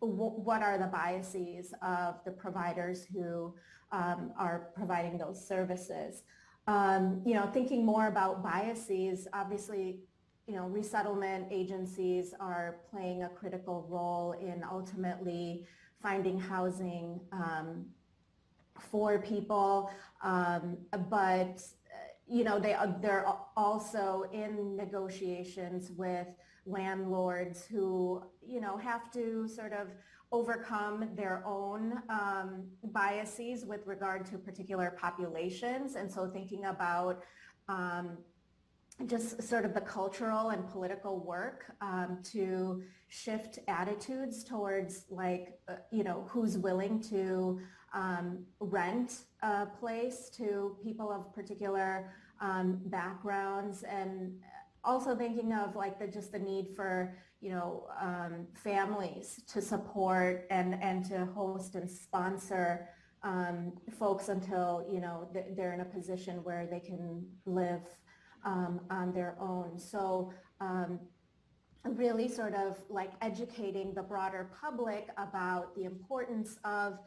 [SPEAKER 3] what are the biases of the providers who are providing those services? Thinking more about biases, obviously, resettlement agencies are playing a critical role in ultimately finding housing for people, but they're also in negotiations with landlords who have to sort of overcome their own biases with regard to particular populations, and so thinking about just sort of the cultural and political work to shift attitudes towards like, who's willing to rent a place to people of particular backgrounds, and also thinking of like the need for, families to support and to host and sponsor folks until, they're in a position where they can live on their own. So really sort of like educating the broader public about the importance of,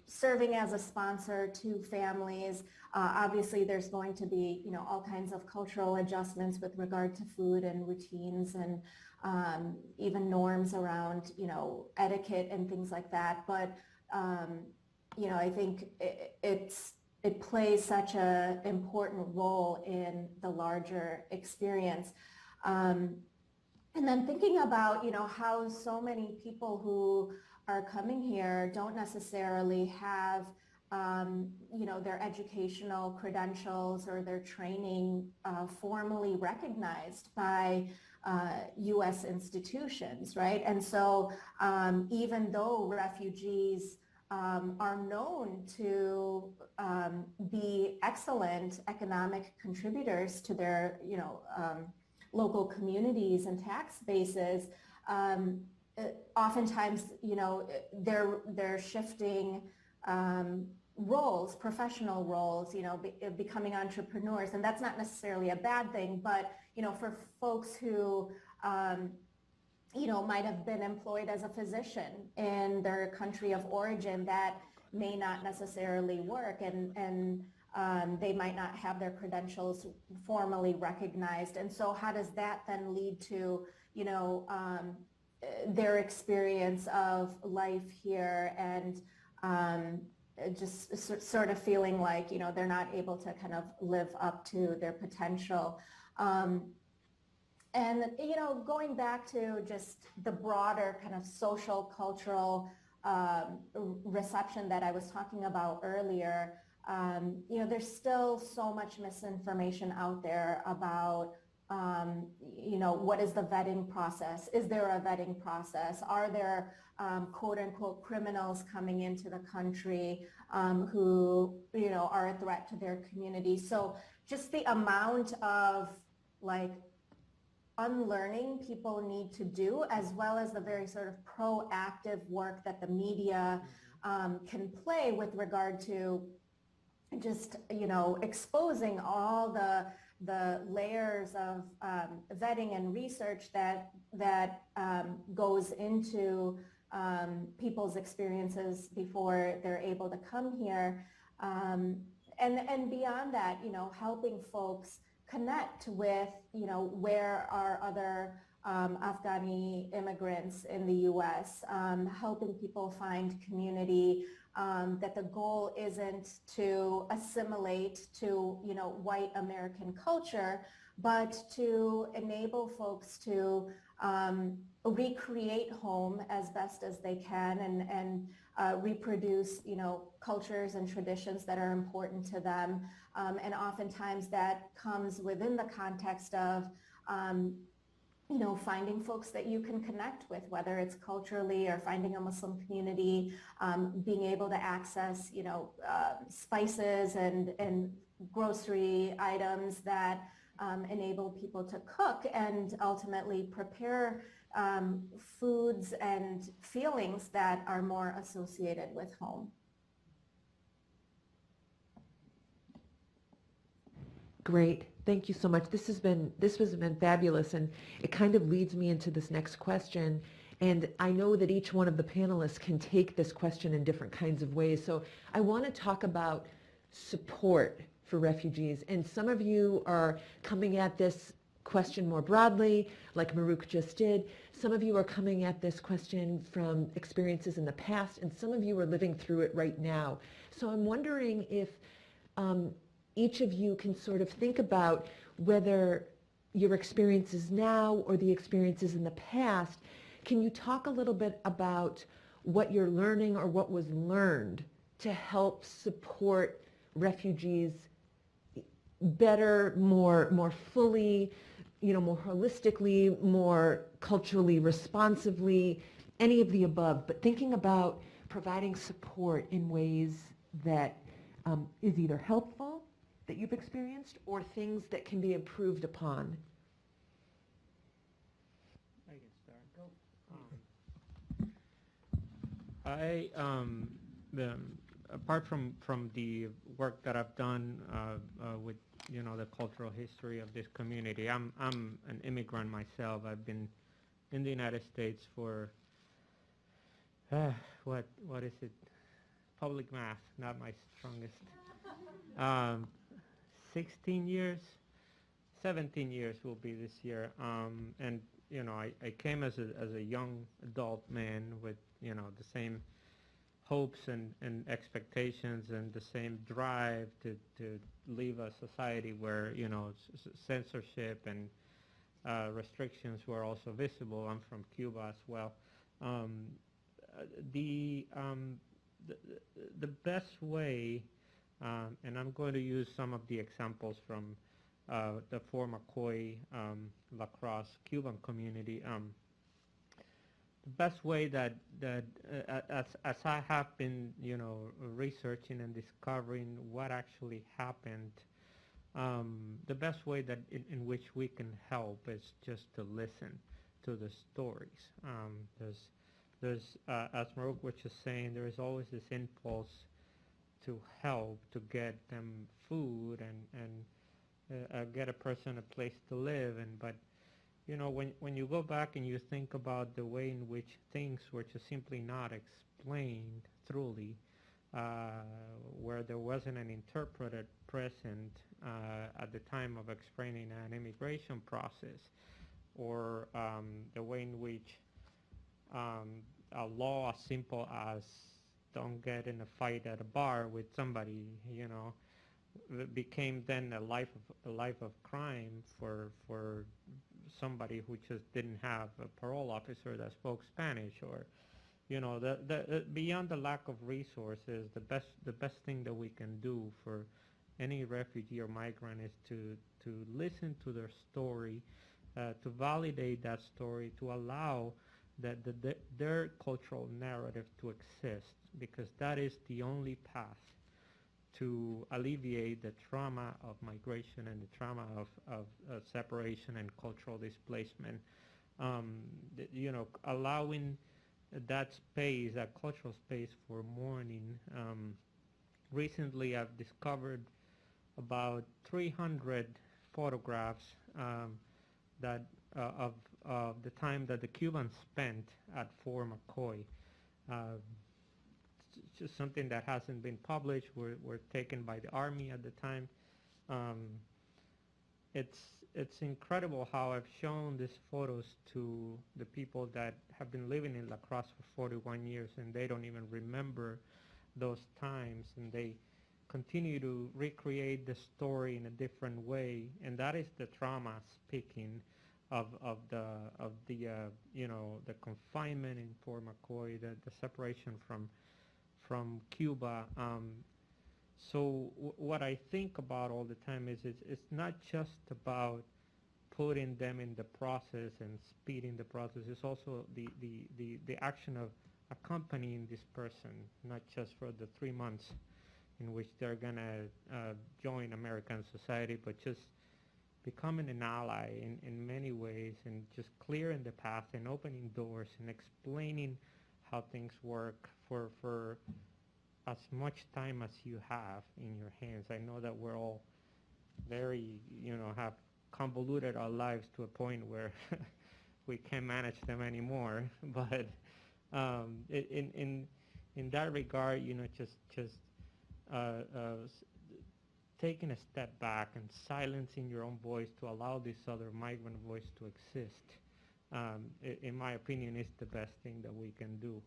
[SPEAKER 3] serving as a sponsor to families. Obviously, there's going to be, all kinds of cultural adjustments with regard to food and routines and even norms around, etiquette and things like that. But, I think it plays such an important role in the larger experience. And then thinking about, how so many people who are coming here don't necessarily have, their educational credentials or their training formally recognized by U.S. institutions, right? And so even though refugees are known to be excellent economic contributors to their, local communities and tax bases, oftentimes, they're shifting roles, professional roles, becoming entrepreneurs, and that's not necessarily a bad thing, but, for folks who, might have been employed as a physician in their country of origin, that may not necessarily work, and they might not have their credentials formally recognized. And so how does that then lead to, their experience of life here and just sort of feeling like, they're not able to kind of live up to their potential. And, going back to just the broader kind of social, cultural reception that I was talking about earlier, there's still so much misinformation out there about, what is the vetting process? Is there a vetting process? Are there, quote unquote, criminals coming into the country who, are a threat to their community? So just the amount of like unlearning people need to do, as well as the very sort of proactive work that the media can play with regard to just, exposing all the layers of vetting and research that goes into people's experiences before they're able to come here. And beyond that, helping folks connect with, where are other Afghani immigrants in the U.S., helping people find community, that the goal isn't to assimilate to, white American culture, but to enable folks to recreate home as best as they can and reproduce, cultures and traditions that are important to them. And oftentimes that comes within the context of finding folks that you can connect with, whether it's culturally or finding a Muslim community, being able to access, spices and grocery items that enable people to cook and ultimately prepare foods and feelings that are more associated with home.
[SPEAKER 2] Great. Thank you so much. This has been fabulous, and it kind of leads me into this next question. And I know that each one of the panelists can take this question in different kinds of ways. So I want to talk about support for refugees. And some of you are coming at this question more broadly, like Mahruq just did. Some of you are coming at this question from experiences in the past, and some of you are living through it right now. So I'm wondering if each of you can sort of think about whether your experiences now or the experiences in the past, can you talk a little bit about what you're learning or what was learned to help support refugees better, more fully, more holistically, more culturally responsively, any of the above, but thinking about providing support in ways that is either helpful that you've experienced or things that can be improved upon?
[SPEAKER 4] I can start. Apart from the work that I've done with the cultural history of this community, I'm an immigrant myself. I've been in the United States for what is it? Public math, not my strongest. 16 years, 17 years will be this year, and I came as a young adult man with the same hopes and expectations and the same drive to leave a society where censorship and restrictions were also visible. I'm from Cuba as well. The best way, and I'm going to use some of the examples from the former Khoi, La Crosse Cuban community. The best way that as I have been researching and discovering what actually happened, the best way that in which we can help is just to listen to the stories. There's as Mahruq was just saying, there is always this impulse to help, to get them food and get a person a place to live. But when you go back and you think about the way in which things were just simply not explained truly, where there wasn't an interpreter present at the time of explaining an immigration process, or the way in which a law as simple as don't get in a fight at a bar with somebody, became then a life of crime for somebody who just didn't have a parole officer that spoke Spanish, or beyond the lack of resources, the best thing that we can do for any refugee or migrant is to listen to their story, to validate that story, to allow their cultural narrative to exist, because that is the only path to alleviate the trauma of migration and the trauma of separation and cultural displacement. Allowing that space, that cultural space for mourning. Recently, I've discovered about 300 photographs that of the time that the Cubans spent at Fort McCoy. It's just something that hasn't been published. Were taken by the army at the time, it's incredible how I've shown these photos to the people that have been living in La Crosse for 41 years, and they don't even remember those times, and they continue to recreate the story in a different way, and that is the trauma speaking of the you know, the confinement in Fort McCoy, the separation from Cuba. So what I think about all the time is it's not just about putting them in the process and speeding the process. It's also the action of accompanying this person, not just for the 3 months in which they're gonna join American society, but just becoming an ally in many ways, and just clearing the path and opening doors and explaining how things work for as much time as you have in your hands. I know that we're all very, you know, have convoluted our lives to a point where we can't manage them anymore. But in that regard, you know, just taking a step back and silencing your own voice to allow this other migrant voice to exist, in my opinion, is the best thing that we can do.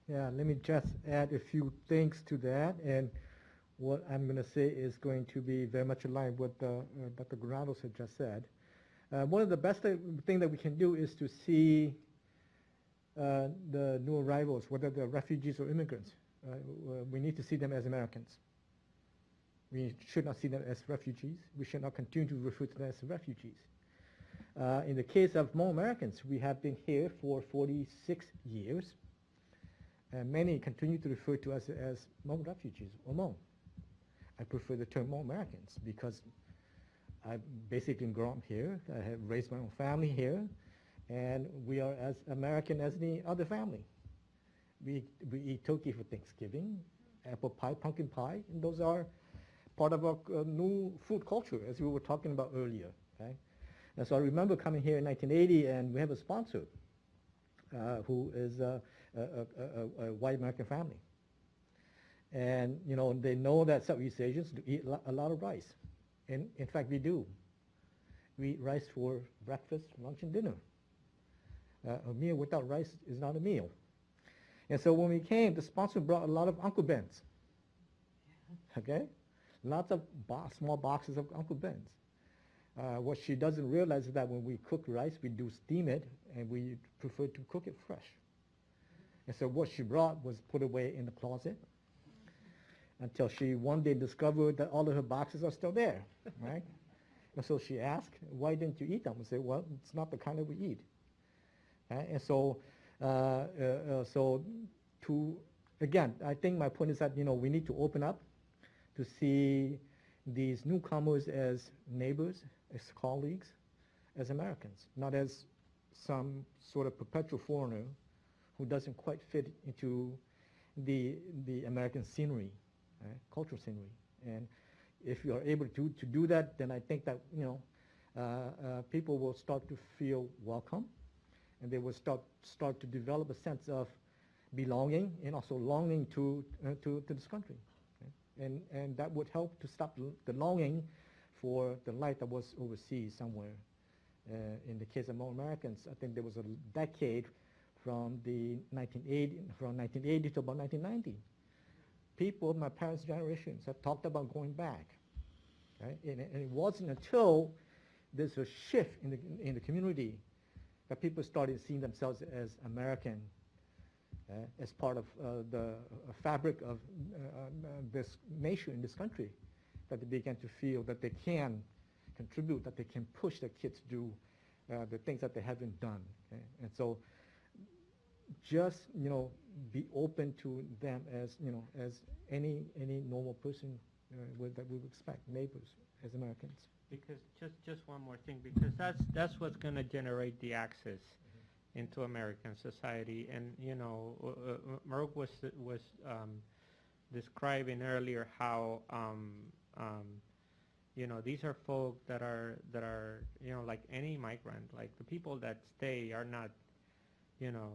[SPEAKER 5] Yeah, let me just add a few things to that, and what I'm going to say is going to be very much aligned with what Dr. Granados had just said. One of the best thing that we can do is to see the new arrivals, whether they're refugees or immigrants. We need to see them as Americans. We should not see them as refugees. We should not continue to refer to them as refugees. In the case of Hmong Americans, we have been here for 46 years. And many continue to refer to us as Hmong refugees or Hmong. I prefer the term Hmong Americans because I've basically grown up here. I have raised my own family here, and we are as American as any other family. We eat turkey for Thanksgiving, apple pie, pumpkin pie, and those are part of our new food culture, as we were talking about earlier. Okay? And so I remember coming here in 1980, and we have a sponsor who is a white American family. And, you know, they know that Southeast Asians eat a lot of rice. And in fact, we do. We eat rice for breakfast, lunch, and dinner. A meal without rice is not a meal. And so when we came, the sponsor brought a lot of Uncle Ben's. Okay? Lots of small boxes of Uncle Ben's. What she doesn't realize is that when we cook rice, we do steam it, and we prefer to cook it fresh. And so what she brought was put away in the closet until she one day discovered that all of her boxes are still there, right? And so she asked, why didn't you eat them? I said, well, it's not the kind that we eat. And so, again, I think my point is that, you know, we need to open up to see these newcomers as neighbors, as colleagues, as Americans, not as some sort of perpetual foreigner who doesn't quite fit into the American scenery, cultural scenery. And if you are able to do that, then I think that, you know, people will start to feel welcome, and they will start to develop a sense of belonging and also longing to this country. Okay? And that would help to stop the longing for the life that was overseas somewhere. In the case of Hmong Americans, I think there was a decade from 1980 to about 1990. People of my parents' generations have talked about going back. Right? And it wasn't until there's a shift in the community that people started seeing themselves as American, as part of the fabric of this nation, this country, that they began to feel that they can contribute, that they can push their kids to do the things that they haven't done. Okay? And so just, you know, be open to them as, you know, as any normal person that we would expect, neighbors, as Americans.
[SPEAKER 4] Because just one more thing, because that's what's going to generate the access into American society. And, you know, Mahruq was describing earlier how you know, these are folk that are you know, like any migrant, like the people that stay are not, you know,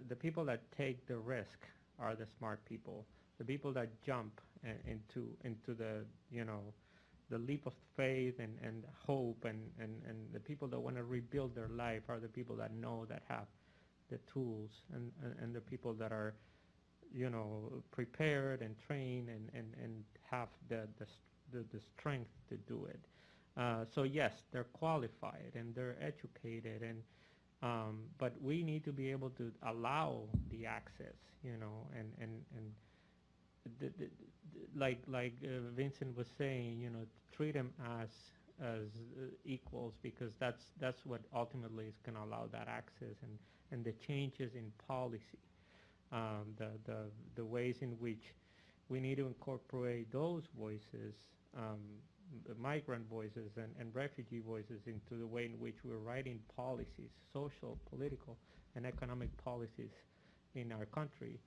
[SPEAKER 4] the people that take the risk are the smart people. the people that jump into the, the leap of faith and hope, and the people that want to rebuild their life are the people that know, that have the tools, and the people that are, prepared and trained and have the strength to do it. So yes, they're qualified and they're educated, but we need to be able to allow the access, like Vincent was saying, treat them as equals, because that's what ultimately is going to allow that access, and the changes in policy, the ways in which we need to incorporate those voices, the migrant voices and refugee voices, into the way in which we're writing policies, social, political, and economic policies in our country,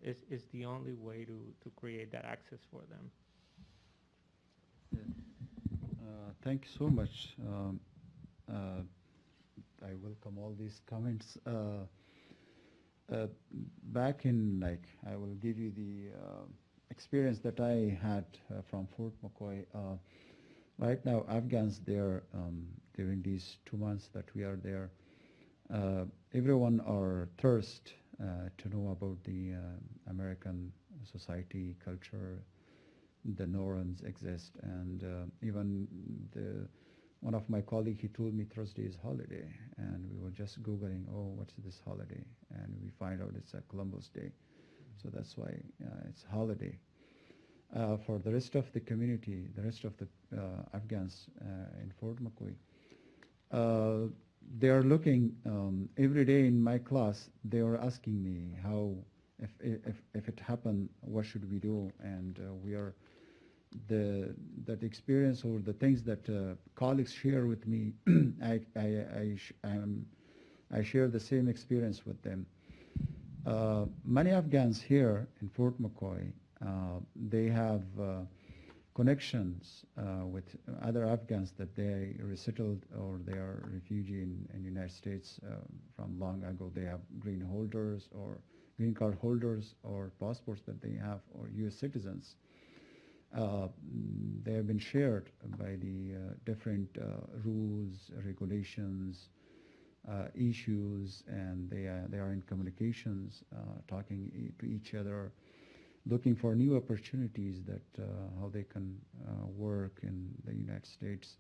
[SPEAKER 4] is the only way to create that access for them.
[SPEAKER 6] Thank you so much. I welcome all these comments. Back in, I will give you the experience that I had from Fort McCoy. Right now, Afghans there, during these 2 months that we are there, everyone are thirst to know about the American society, culture, the norms exist, and even one of my colleagues, he told me Thursday is holiday, and we were just Googling, oh, what's this holiday? And we find out it's a Columbus Day. So that's why it's holiday. For the rest of the community, the rest of the Afghans in Fort McCoy, they are looking every day in my class. They were asking me how, if it happened, what should we do? And we are that experience, or the things that colleagues share with me. I share the same experience with them. Many Afghans here in Fort McCoy, they have connections with other Afghans that they resettled, or they are refugee in the United States from long ago. They have green holders or green card holders, or passports that they have, or U.S. citizens. They have been shared by the different rules, regulations, issues, and they are in communications, talking to each other, looking for new opportunities that how they can work in the United States.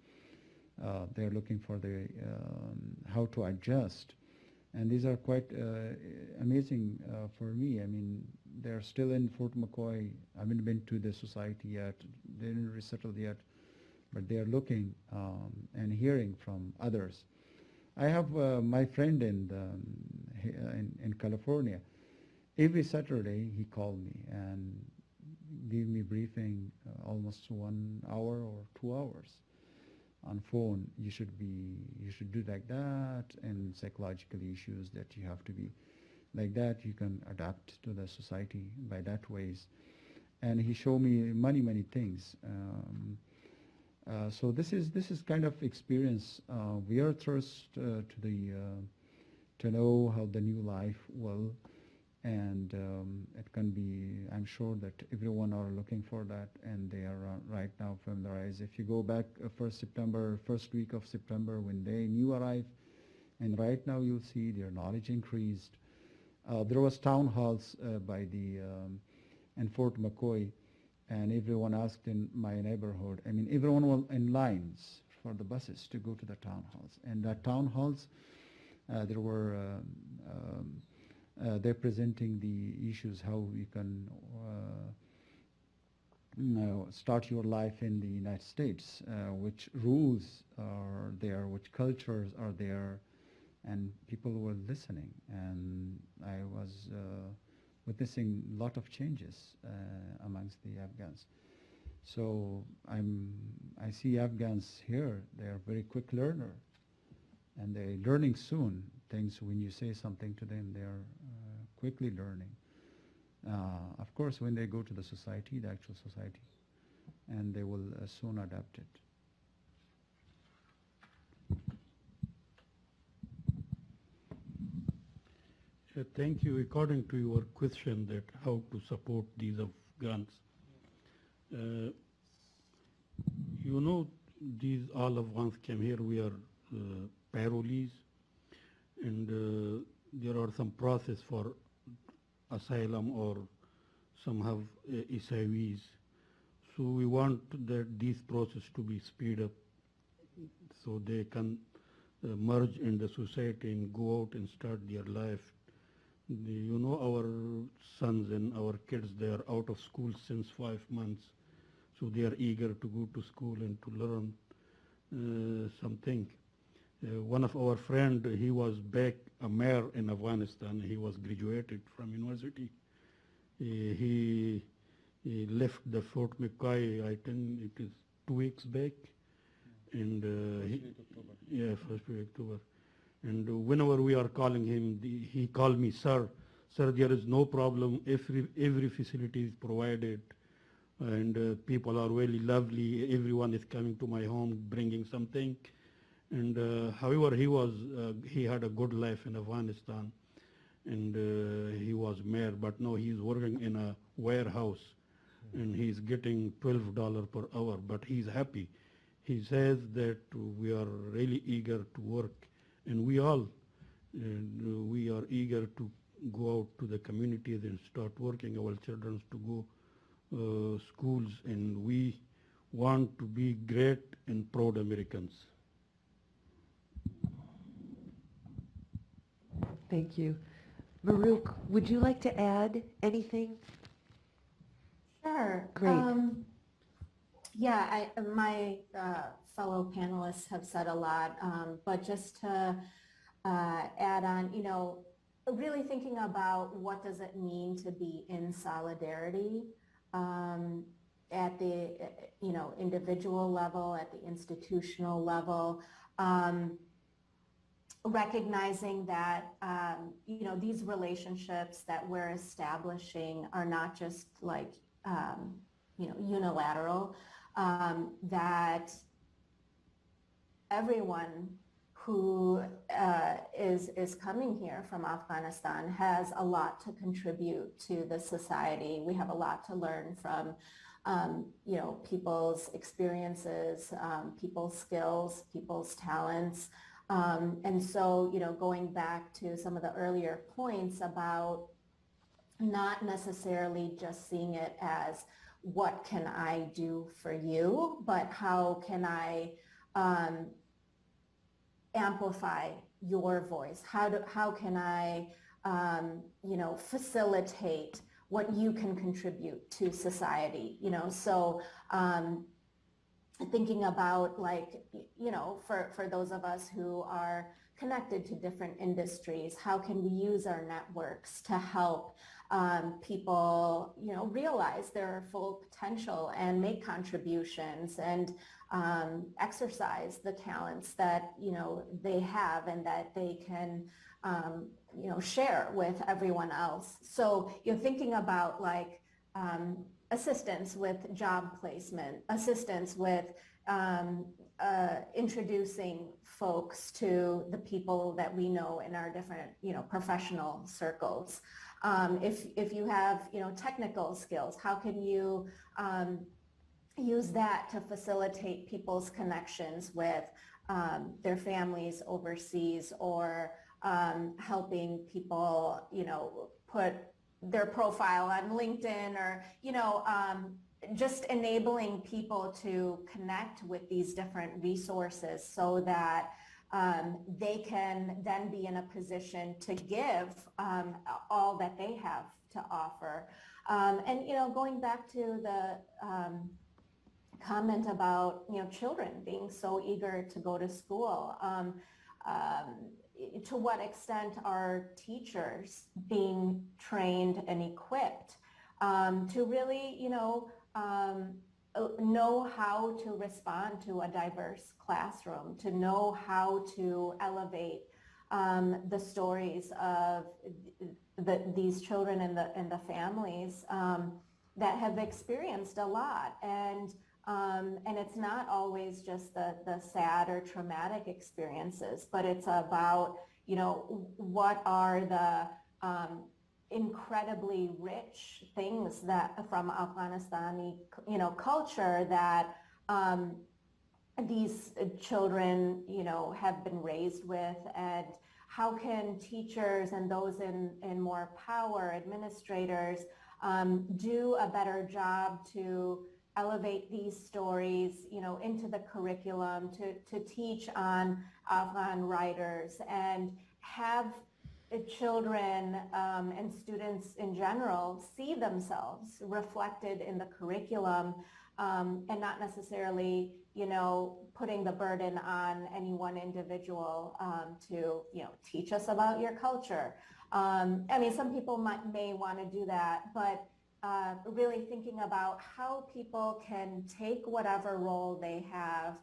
[SPEAKER 6] They're looking for the how to adjust, and these are quite amazing for me. I mean, they're still in Fort McCoy. I haven't been to the society yet. They didn't resettle yet, but they are looking and hearing from others. I have my friend in California. Every Saturday he called me and gave me briefing almost 1 hour or 2 hours on phone. You should do like that, and psychological issues that you have to be like that. You can adapt to the society by that ways. And he showed me many things. So this is kind of experience. We are thirst to know how the new life will, and it can be. I'm sure that everyone are looking for that, and they are right now familiarized. If you go back first week of September, when they new arrive, and right now you'll see their knowledge increased. There was town halls by the in Fort McCoy, and everyone asked in my neighborhood. I mean, everyone was in lines for the buses to go to the town halls. And the town halls, there were they're presenting the issues, how you can start your life in the United States, which rules are there, which cultures are there, and people were listening. And I was witnessing a lot of changes amongst the Afghans. So I see Afghans here, they are very quick learner, and they're learning soon things. When you say something to them, they are quickly learning. Of course, when they go to the society, the actual society, and they will soon adapt it.
[SPEAKER 7] Thank you. According to your question that how to support these Afghans, uh, you know, these all Afghans came here. We are parolees, and there are some process for asylum or some have SIVs. So we want that this process to be speed up so they can merge in the society and go out and start their life. You know, our sons and our kids, they are out of school since 5 months. So they are eager to go to school and to learn something. One of our friend, he was back a mayor in Afghanistan. He was graduated from university. He left the Fort McKay, I think it is 2 weeks back. And yeah, first week October. And whenever we are calling him, he called me, sir, there is no problem. Every facility is provided, and people are really lovely. Everyone is coming to my home, bringing something. And however, he had a good life in Afghanistan, and he was mayor. But now he's working in a warehouse, and he's getting $12 per hour. But he's happy. He says that we are really eager to work. And we all, we are eager to go out to the communities and start working our children to go schools, and we want to be great and proud Americans.
[SPEAKER 2] Thank you. Mahruq, would you like to add anything?
[SPEAKER 3] Sure.
[SPEAKER 2] Great.
[SPEAKER 3] Yeah, my fellow panelists have said a lot, but just to add on, you know, really thinking about what does it mean to be in solidarity at the, you know, individual level, at the institutional level, recognizing that, you know, these relationships that we're establishing are not just like, you know, unilateral. That everyone who is coming here from Afghanistan has a lot to contribute to the society. We have a lot to learn from, you know, people's experiences, people's skills, people's talents. And so, you know, going back to some of the earlier points about not necessarily just seeing it as what can I do for you, but how can I amplify your voice? How can I, you know, facilitate what you can contribute to society? You know, so thinking about, like, you know, for those of us who are connected to different industries, how can we use our networks to help people, you know, realize their full potential and make contributions and exercise the talents that, you know, they have and that they can, you know, share with everyone else. So you're thinking about, like, assistance with job placement, assistance with introducing folks to the people that we know in our different, you know, professional circles. If you have, you know, technical skills, how can you use that to facilitate people's connections with their families overseas, or helping people, you know, put their profile on LinkedIn, or, you know, just enabling people to connect with these different resources so that they can then be in a position to give all that they have to offer. And, you know, going back to the comment about, you know, children being so eager to go to school, to what extent are teachers being trained and equipped to really, you know how to respond to a diverse classroom, to know how to elevate the stories of these children and the families that have experienced a lot. And it's not always just the sad or traumatic experiences, but it's about, you know, what are the incredibly rich things that from Afghanistani, culture that these children, have been raised with, and how can teachers and those in more power, administrators, do a better job to elevate these stories, into the curriculum, to teach on Afghan writers, and have children and students in general see themselves reflected in the curriculum, and not necessarily, putting the burden on any one individual to, teach us about your culture. Some people may want to do that, but really thinking about how people can take whatever role they have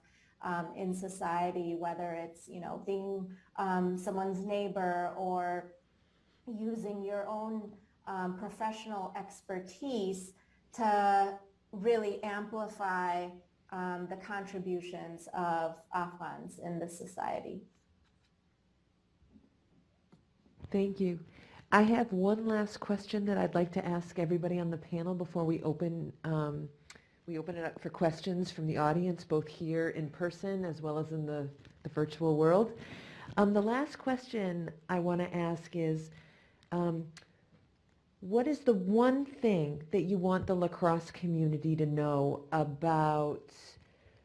[SPEAKER 3] in society, whether it's, being someone's neighbor or using your own professional expertise to really amplify the contributions of Afghans in this society.
[SPEAKER 2] Thank you. I have one last question that I'd like to ask everybody on the panel before we open it up for questions from the audience, both here in person as well as in the virtual world. The last question I want to ask is, what is the one thing that you want the La Crosse community to know about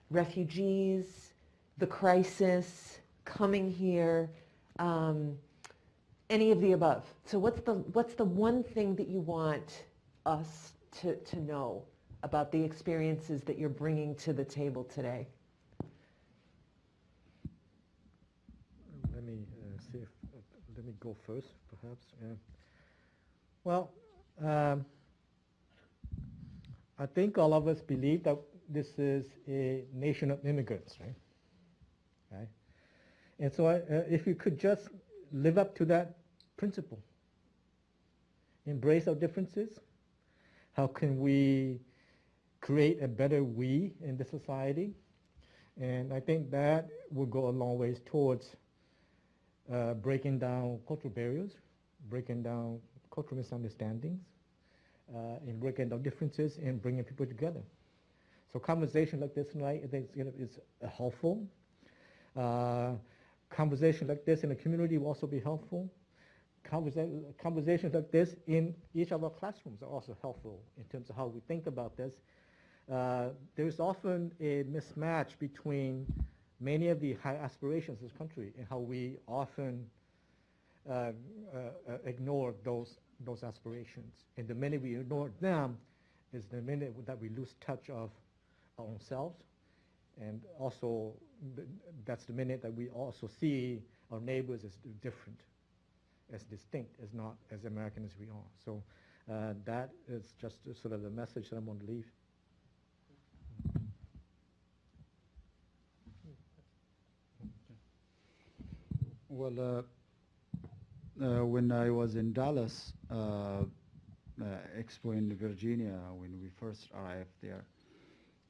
[SPEAKER 2] refugees, the crisis, coming here, any of the above? So what's the one thing that you want us to know about the experiences that you're bringing to the table today?
[SPEAKER 5] Let me let me go first, perhaps. Well, I think all of us believe that this is a nation of immigrants, right? And so if you could just live up to that principle, embrace our differences, how can we create a better we in the society? And I think that will go a long ways towards breaking down cultural barriers, breaking down cultural misunderstandings, and breaking down differences and bringing people together. So conversation like this tonight, I think is helpful. Conversation like this in the community will also be helpful. Conversations like this in each of our classrooms are also helpful in terms of how we think about this. There's often a mismatch between many of the high aspirations of this country and how we often ignore those aspirations. And the minute we ignore them is the minute that we lose touch of our own selves. And also, that's the minute that we also see our neighbors as different, as distinct, as not as American as we are. So that is just sort of the message that I want to leave.
[SPEAKER 6] Well, when I was in Dallas Expo in Virginia, when we first arrived there,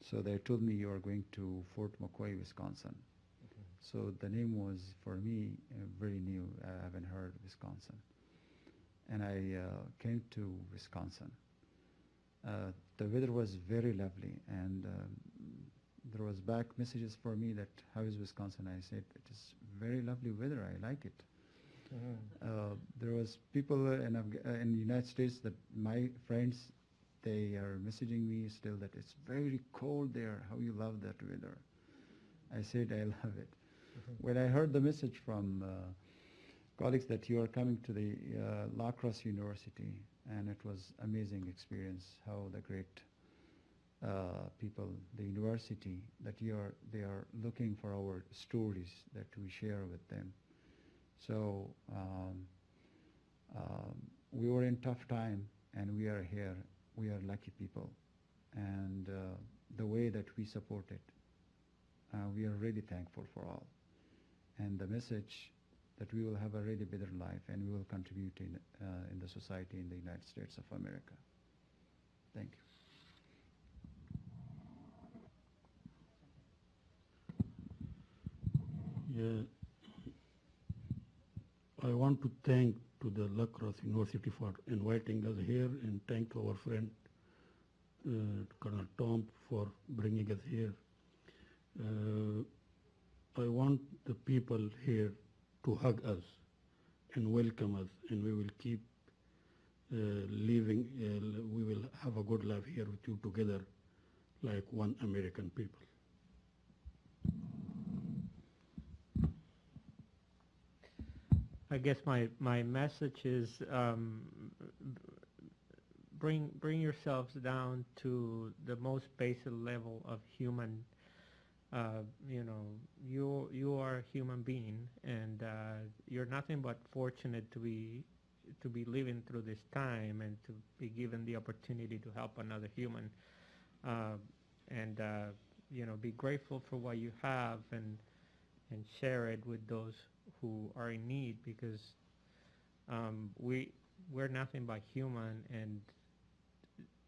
[SPEAKER 6] so they told me you are going to Fort McCoy, Wisconsin. Okay. So the name was, for me, very new. I haven't heard Wisconsin. And I came to Wisconsin. The weather was very lovely, and there was back messages for me that, how is Wisconsin? I said, it is very lovely weather, I like it. Mm-hmm. There was people in the United States that my friends, they are messaging me still that it's very cold there, how you love that weather. I said, I love it. Mm-hmm. When I heard the message from colleagues that you are coming to the La Crosse University, and it was amazing experience, how the great people, the university, that they are looking for our stories that we share with them. So we were in tough time, and we are here. We are lucky people, and the way that we support it, we are really thankful for all. And the message that we will have a really better life, and we will contribute in the society in the United States of America. Thank you.
[SPEAKER 7] Yeah. I want to thank to the La Crosse University for inviting us here, and thank to our friend Colonel Tom for bringing us here. I want the people here to hug us and welcome us, and we will keep living, we will have a good life here with you together like one American people.
[SPEAKER 4] I guess my message is bring yourselves down to the most basic level of human. You know, you are a human being, and you're nothing but fortunate to be living through this time and to be given the opportunity to help another human. And you know, be grateful for what you have and share it with those who are in need, because we're nothing but human, and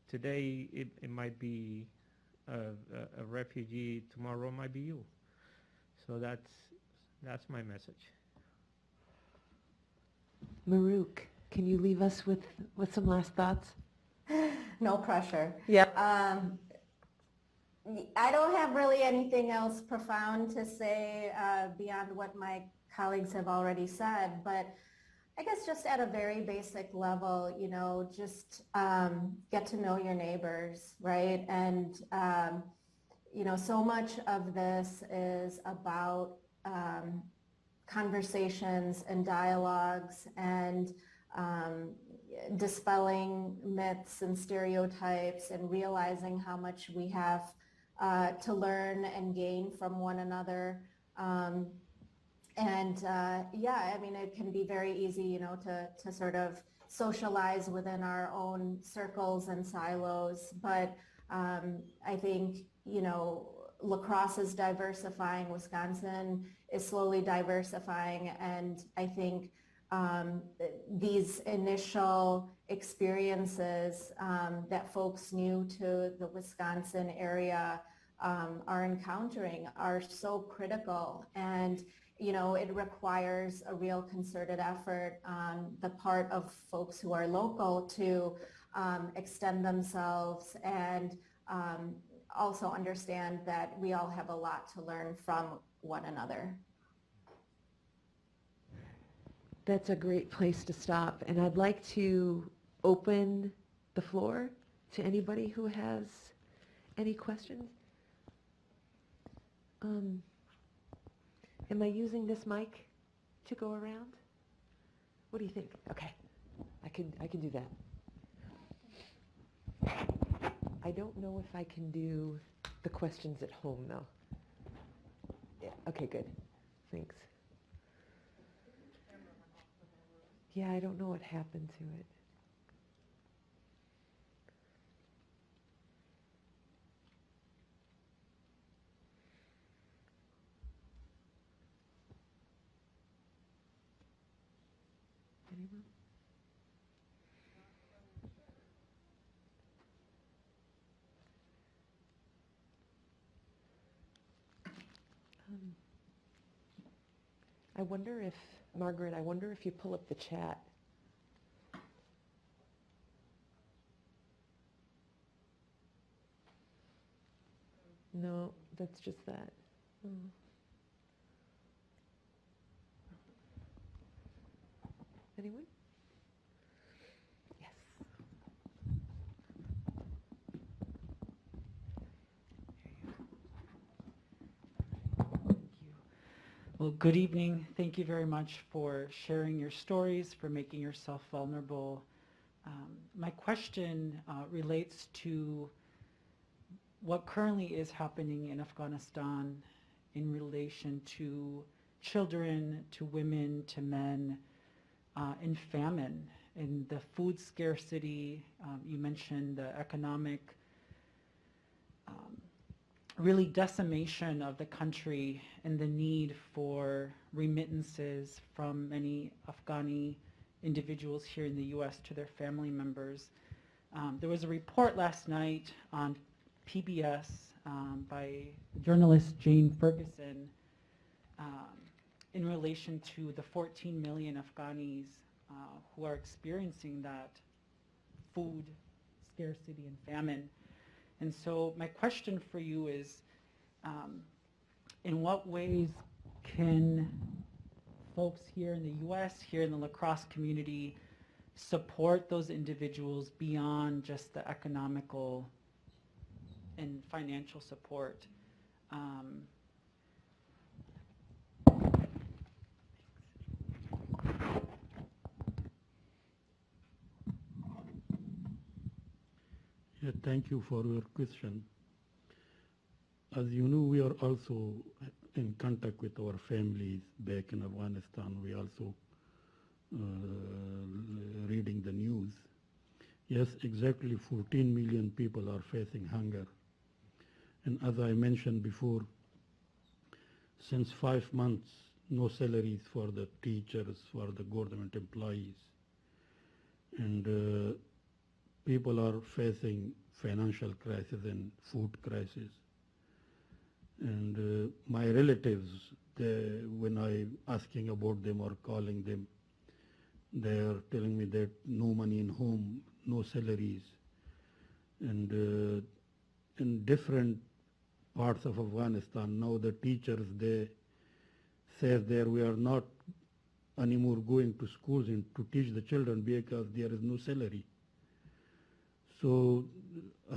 [SPEAKER 4] today it might be a refugee, tomorrow might be you. So that's my message.
[SPEAKER 2] Mahruq, can you leave us with some last thoughts?
[SPEAKER 3] No pressure.
[SPEAKER 2] Yep.
[SPEAKER 3] I don't have really anything else profound to say beyond what my colleagues have already said, but I guess just at a very basic level, you know, just get to know your neighbors, right? And, you know, so much of this is about conversations and dialogues and dispelling myths and stereotypes and realizing how much we have to learn and gain from one another. Yeah, I mean, it can be very easy, you know, to sort of socialize within our own circles and silos. But I think, you know, La Crosse is diversifying, Wisconsin is slowly diversifying, and I think these initial experiences that folks new to the Wisconsin area are encountering are so critical, and you know, it requires a real concerted effort on the part of folks who are local to extend themselves and also understand that we all have a lot to learn from one another.
[SPEAKER 2] That's a great place to stop. And I'd like to open the floor to anybody who has any questions. Am I using this mic to go around? What do you think? Okay, I can do that. I don't know if I can do the questions at home though. Yeah, okay, good. Thanks. Yeah, I don't know what happened to it. Anyone? I wonder if, Margaret, I wonder if you pull up the chat. No, that's just that. Oh. Anyone? Yes. Thank you.
[SPEAKER 8] Well, good evening. Thank you very much for sharing your stories, for making yourself vulnerable. My question relates to what currently is happening in Afghanistan in relation to children, to women, to men in famine, in the food scarcity. You mentioned the economic really decimation of the country and the need for remittances from many Afghani individuals here in the U.S. to their family members. There was a report last night on PBS by journalist Jane Ferguson in relation to the 14 million Afghanis who are experiencing that food scarcity and famine. And so my question for you is, in what ways can folks here in the U.S., here in the La Crosse community, support those individuals beyond just the economical and financial support?
[SPEAKER 7] Yeah, thank you for your question. As you know, we are also in contact with our families back in Afghanistan. We also reading the news. Yes, exactly 14 million people are facing hunger. And as I mentioned before, since 5 months, no salaries for the teachers, for the government employees. And people are facing financial crisis and food crisis. And my relatives, when I'm asking about them or calling them, they are telling me that no money in home, no salaries. And in different parts of Afghanistan, now the teachers, they say there we are not anymore going to schools and to teach the children because there is no salary. So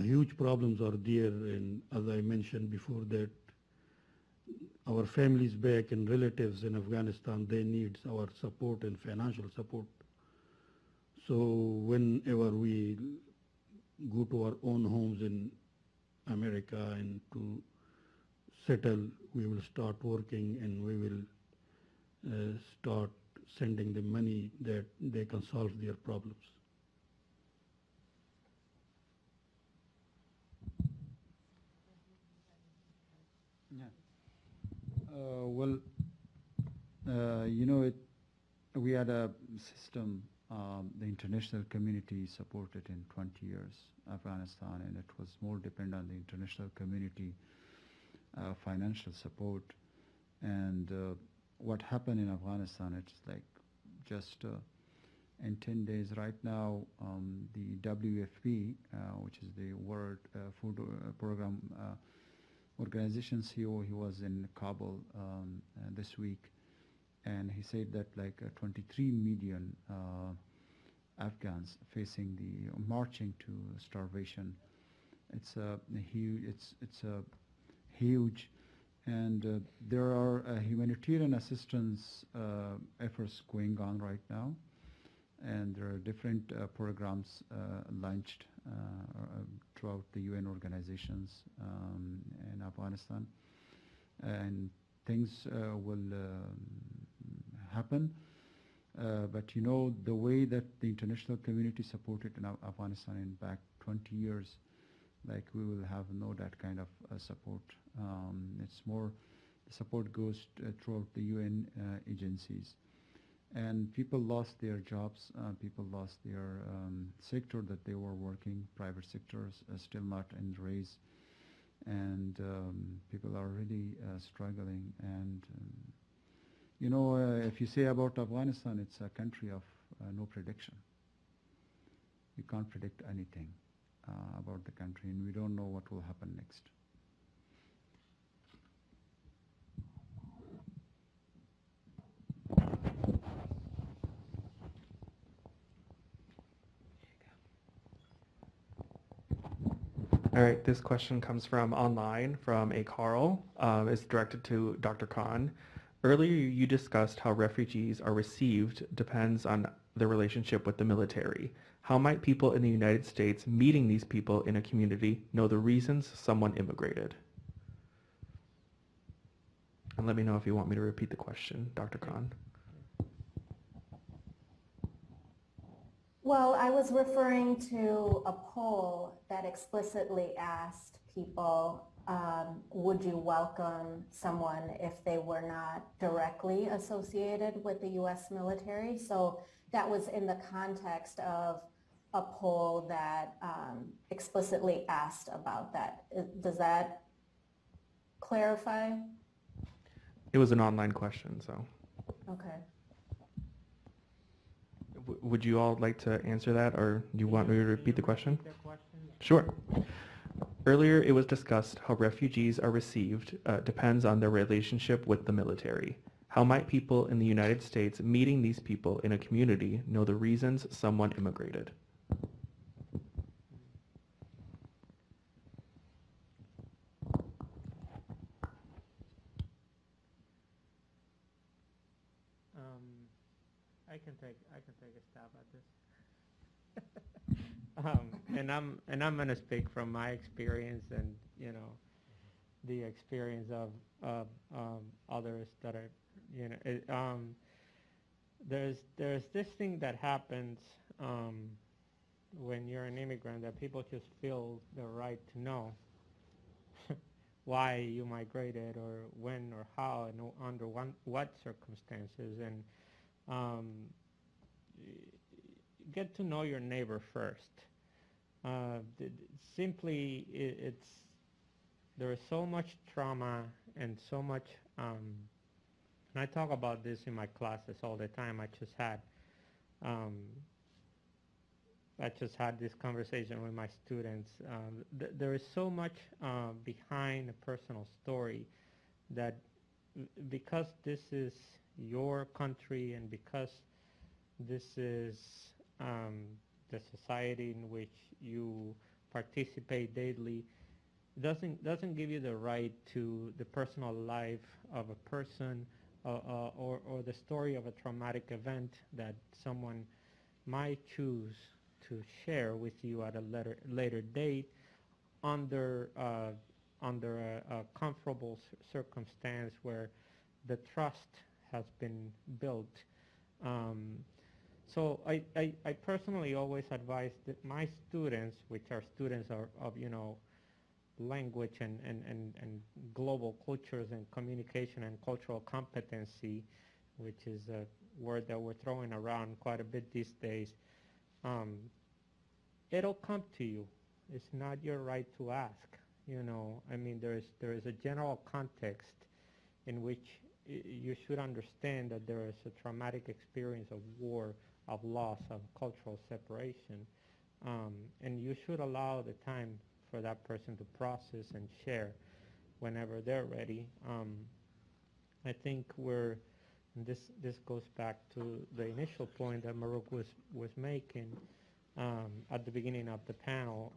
[SPEAKER 7] huge problems are there, and as I mentioned before that our families back and relatives in Afghanistan, they need our support and financial support. So whenever we go to our own homes in America and to settle, we will start working and we will start sending them money that they can solve their problems.
[SPEAKER 6] Well, we had a system the international community supported in 20 years Afghanistan, and it was more dependent on the international community financial support. And what happened in Afghanistan, it's like just in 10 days right now, the WFP, which is the World Food Program Organization CEO, he was in Kabul this week, and he said that like 23 million Afghans facing the marching to starvation. It's a huge, and there are humanitarian assistance efforts going on right now, and there are different programs launched throughout the UN organizations in Afghanistan, and things will happen. But you know, the way that the international community supported in Afghanistan in back 20 years, like we will have no that kind of support. It's more, the support goes throughout the UN agencies. And people lost their jobs, people lost their sector that they were working, private sectors still not in raise, and people are really struggling. And you know, if you say about Afghanistan, it's a country of no prediction. You can't predict anything about the country, and we don't know what will happen next.
[SPEAKER 9] All right, this question comes from online from a Carl. It's directed to Dr. Khan. Earlier, you discussed how refugees are received depends on the relationship with the military. How might people in the United States meeting these people in a community know the reasons someone immigrated? And let me know if you want me to repeat the question, Dr. Khan.
[SPEAKER 3] Well, I was referring to a poll that explicitly asked people, would you welcome someone if they were not directly associated with the U.S. military? So that was in the context of a poll that explicitly asked about that. Does that clarify?
[SPEAKER 9] It was an online question, so.
[SPEAKER 3] Okay.
[SPEAKER 9] Would you all like to answer that, or do you want me to repeat the question?
[SPEAKER 4] The question?
[SPEAKER 9] Sure. Earlier, it was discussed how refugees are received depends on their relationship with the military. How might people in the United States meeting these people in a community know the reasons someone immigrated?
[SPEAKER 4] I can take a stab at this. And I'm gonna speak from my experience and the experience of others that are there's this thing that happens when you're an immigrant, that people just feel the right to know why you migrated, or when or how, and under what circumstances, and get to know your neighbor first. Simply, there is so much trauma and so much, and I talk about this in my classes all the time. I just had this conversation with my students. There is so much behind a personal story that because this is your country, and because this is the society in which you participate daily, doesn't give you the right to the personal life of a person, or the story of a traumatic event that someone might choose to share with you at a later date under a comfortable circumstance where the trust has been built. So I personally always advise that my students, which are students of language and global cultures and communication and cultural competency, which is a word that we're throwing around quite a bit these days, it'll come to you. It's not your right to ask. I mean, there is a general context in which you should understand that there is a traumatic experience of war, of loss, of cultural separation, and you should allow the time for that person to process and share whenever they're ready. I think this goes back to the initial point that Mahruq was making at the beginning of the panel.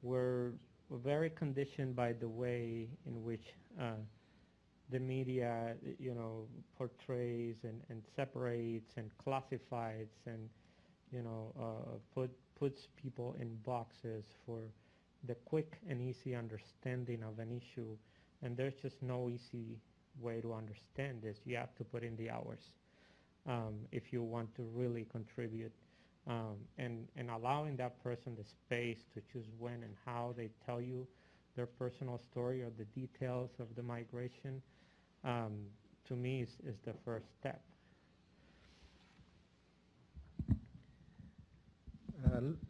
[SPEAKER 4] We're very conditioned by the way in which the media, portrays and separates and classifies and, puts people in boxes for the quick and easy understanding of an issue. And there's just no easy way to understand this. You have to put in the hours if you want to really contribute. And allowing that person the space to choose when and how they tell you their personal story or the details of the migration, to me is the first step.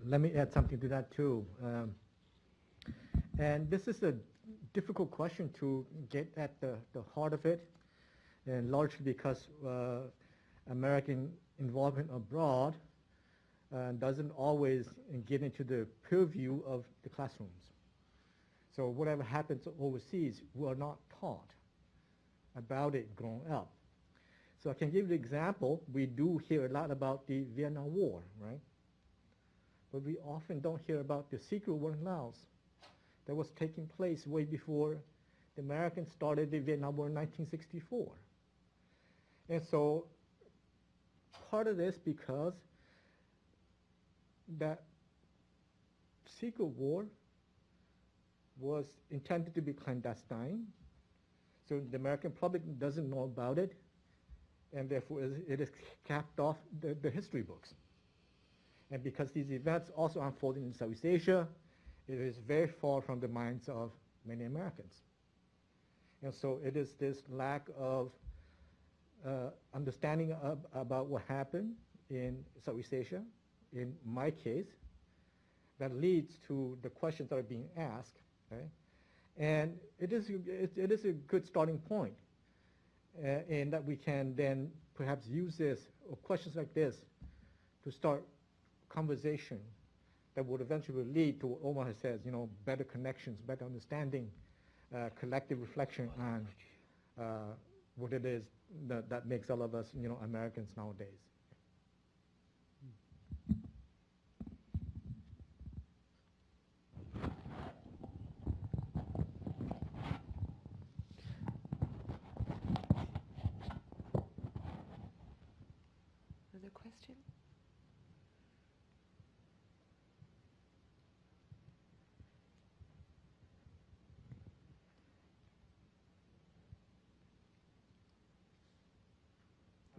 [SPEAKER 5] Let me add something to that too. And this is a difficult question to get at the heart of it, and largely because American involvement abroad doesn't always get into the purview of the classrooms. So whatever happens overseas, we are not taught about it growing up. So I can give you an example. We do hear a lot about the Vietnam War, right? But we often don't hear about the secret war in Laos that was taking place way before the Americans started the Vietnam War in 1964. And so part of this because that secret war was intended to be clandestine, so the American public doesn't know about it, and therefore it is capped off the history books. And because these events also unfolded in Southeast Asia, it is very far from the minds of many Americans. And so it is this lack of understanding about what happened in Southeast Asia, in my case, that leads to the questions that are being asked. Okay? And it is a good starting point in that we can then perhaps use this, or questions like this, to start conversation that would eventually lead to what Omar has said, better connections, better understanding, collective reflection on what it is that makes all of us, Americans nowadays.
[SPEAKER 2] Another question?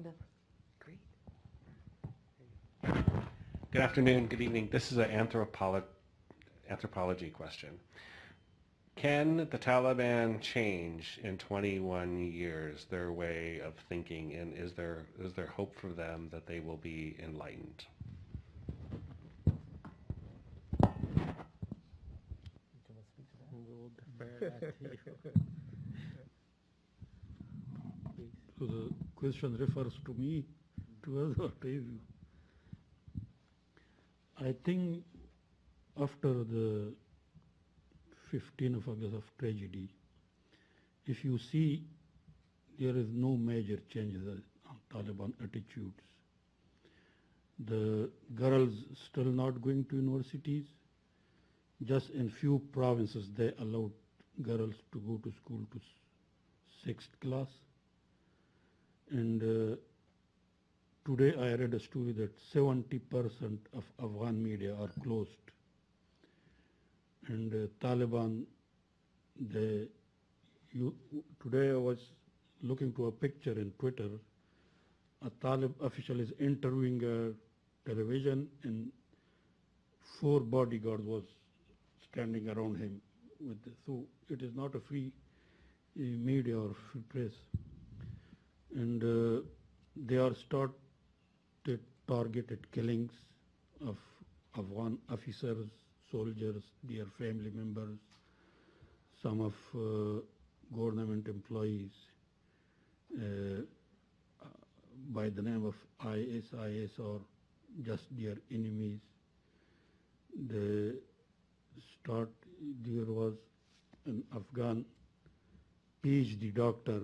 [SPEAKER 2] No. Great.
[SPEAKER 10] Good afternoon, good evening. This is an anthropology question. Can the Taliban change in 21 years their way of thinking, and is there hope for them that they will be enlightened?
[SPEAKER 7] So the question refers to me, to us, or to you. I think after the 15th of August of tragedy, if you see, there is no major changes on Taliban attitudes. The girls still not going to universities. Just in few provinces they allowed girls to go to school to 6th class. And today I read a story that 70% of Afghan media are closed. And Taliban, today I was looking to a picture in Twitter. A Talib official is interviewing a television, and 4 bodyguards was standing around him. So it is not a free media or free press. And they are started targeted killings of Afghan officers, soldiers, their family members, some of government employees by the name of ISIS or just their enemies. There was an Afghan PhD doctor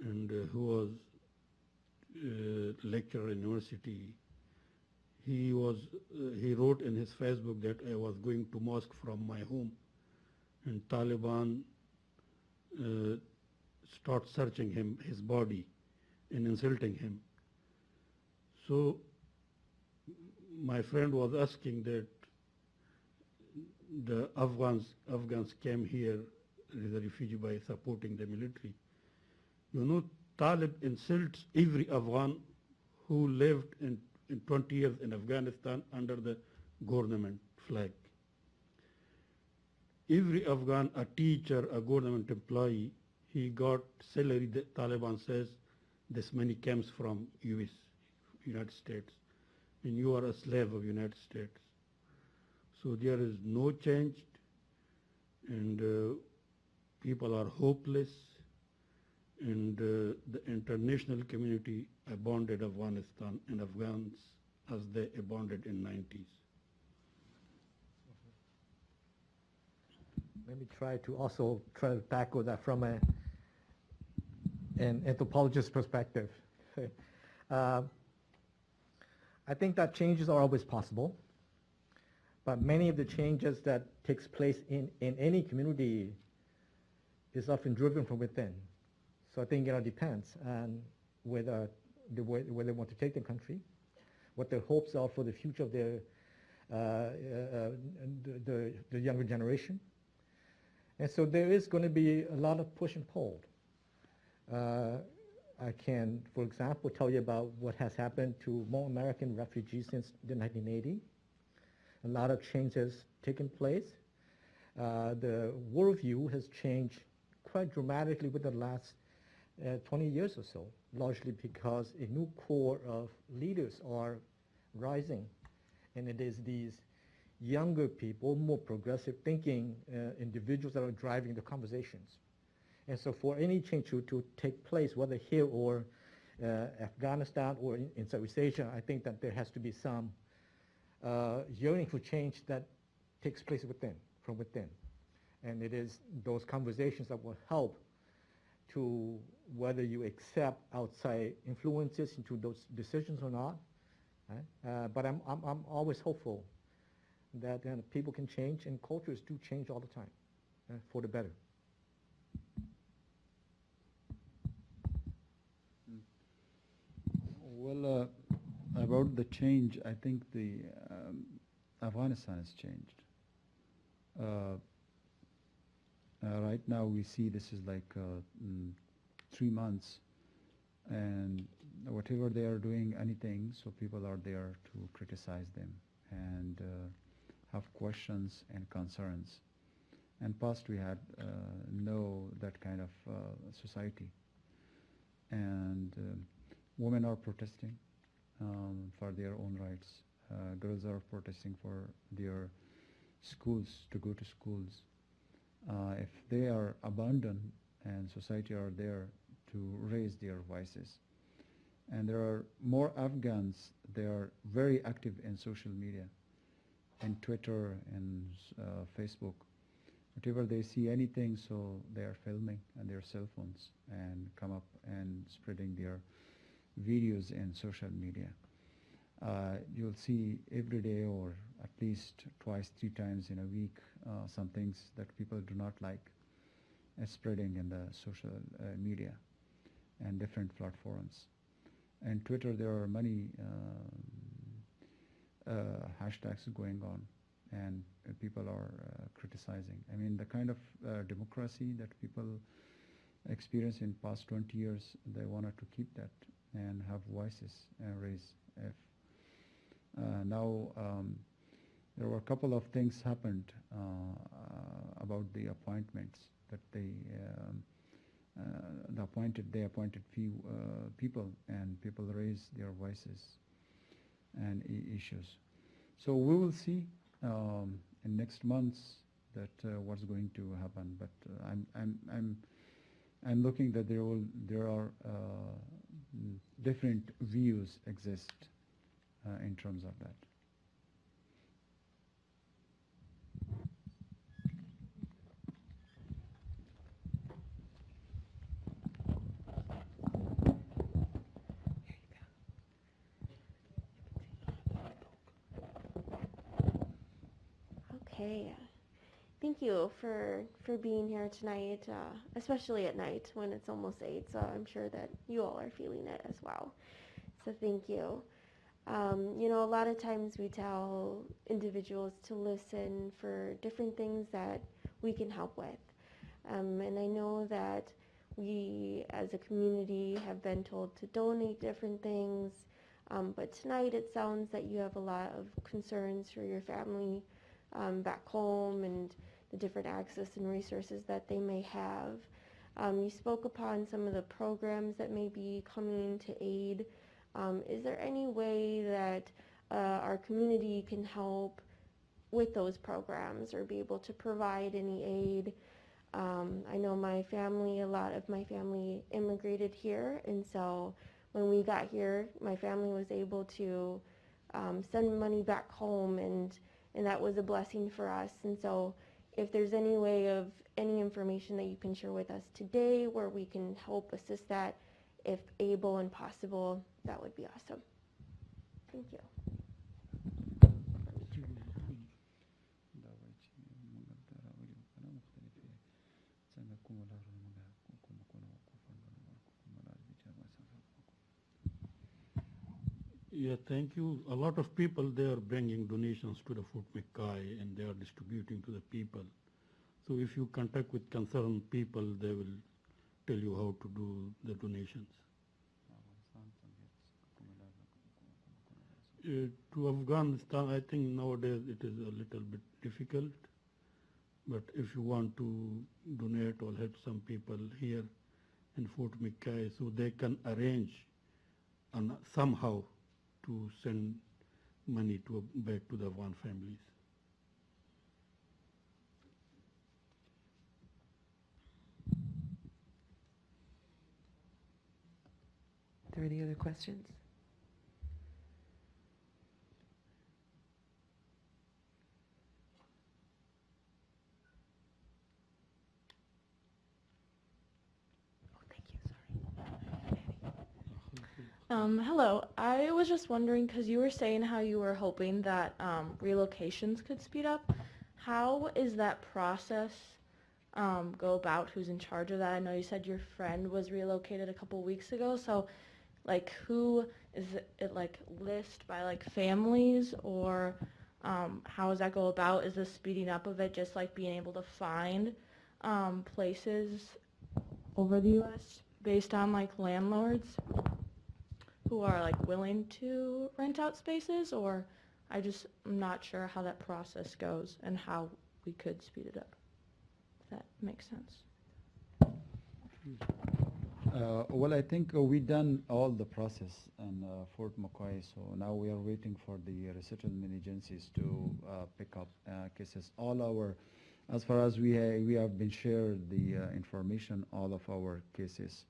[SPEAKER 7] and who was lecturer in university. He wrote in his Facebook that I was going to mosque from my home, and Taliban start searching his body and insulting him. So my friend was asking that the Afghans came here as a refugee by supporting the military. Talib insults every Afghan who lived in 20 years in Afghanistan under the government flag. Every Afghan, a teacher, a government employee, he got salary. The Taliban says this money comes from United States, and you are a slave of United States. So there is no change, and people are hopeless, and the international community abandoned Afghanistan and Afghans as they abandoned in 90s.
[SPEAKER 5] Let me try to tackle that from an anthropologist's perspective. I think that changes are always possible, but many of the changes that takes place in any community is often driven from within. So I think it depends on where they want to take the country, what their hopes are for the future of the younger generation. And so there is going to be a lot of push and pull. I can, for example, tell you about what has happened to more American refugees since the 1980s. A lot of changes taken place. The worldview has changed quite dramatically within the last 20 years or so, largely because a new core of leaders are rising. And it is these younger people, more progressive thinking individuals that are driving the conversations. And so for any change to take place, whether here or Afghanistan or in Southeast Asia, I think that there has to be some yearning for change that takes place from within. And it is those conversations that will help to whether you accept outside influences into those decisions or not. Right? But I'm always hopeful that people can change, and cultures do change all the time for the better.
[SPEAKER 6] Well, about the change, I think the Afghanistan has changed. Right now we see this is like 3 months, and whatever they are doing, anything, so people are there to criticize them and have questions and concerns. And past we had no that kind of society. And women are protesting for their own rights. Girls are protesting for their schools, to go to schools. If they are abandoned, and society are there to raise their voices. And there are more Afghans, they are very active in social media, and Twitter and Facebook. Whatever they see anything, so they are filming on their cell phones and come up and spreading their videos in social media. You'll see every day or at least twice, 3 times in a week some things that people do not like spreading in the social media and different platforms. And Twitter, there are many hashtags going on, and people are criticizing. I mean, the kind of democracy that people experience in past 20 years, they wanted to keep that and have voices and raise. If now there were a couple of things happened about the appointments that they appointed few people, and people raised their voices and issues. So we will see in next months that what's going to happen. But I'm looking that there are different views exist in terms of that.
[SPEAKER 11] Okay, thank you for being here tonight, especially at night when it's almost 8, so I'm sure that you all are feeling it as well. So thank you. You know, a lot of times we tell individuals to listen for different things that we can help with. And I know that we as a community have been told to donate different things, but tonight it sounds that you have a lot of concerns for your family back home and the different access and resources that they may have. You spoke upon some of the programs that may be coming to aid. Is there any way that our community can help with those programs or be able to provide any aid? I know a lot of my family immigrated here, and so when we got here, my family was able to send money back home, and that was a blessing for us. And so if there's any way of any information that you can share with us today where we can help assist that, if able and possible, that would be awesome. Thank you.
[SPEAKER 7] Yeah, thank you. A lot of people, they are bringing donations to the Fort McKay, and they are distributing to the people. So if you contact with concerned people, they will tell you how to do the donations. To Afghanistan, I think nowadays it is a little bit difficult. But if you want to donate or help some people here in Fort McKay, so they can arrange somehow to send money back to the Afghan families.
[SPEAKER 2] there any other questions? Oh, thank you. Sorry.
[SPEAKER 12] Hello. I was just wondering, because you were saying how you were hoping that relocations could speed up. How is that process go about? Who's in charge of that? I know you said your friend was relocated a couple weeks ago. So, like, who is it like list by like families, or how does that go about? Is the speeding up of it just like being able to find places over the U.S. based on like landlords who are like willing to rent out spaces, or I'm not sure how that process goes and how we could speed it up, if that makes sense.
[SPEAKER 6] Well, I think we done all the process in Fort McCoy, so now we are waiting for the resettlement agencies to pick up cases. As far as we have been shared the information, all of our cases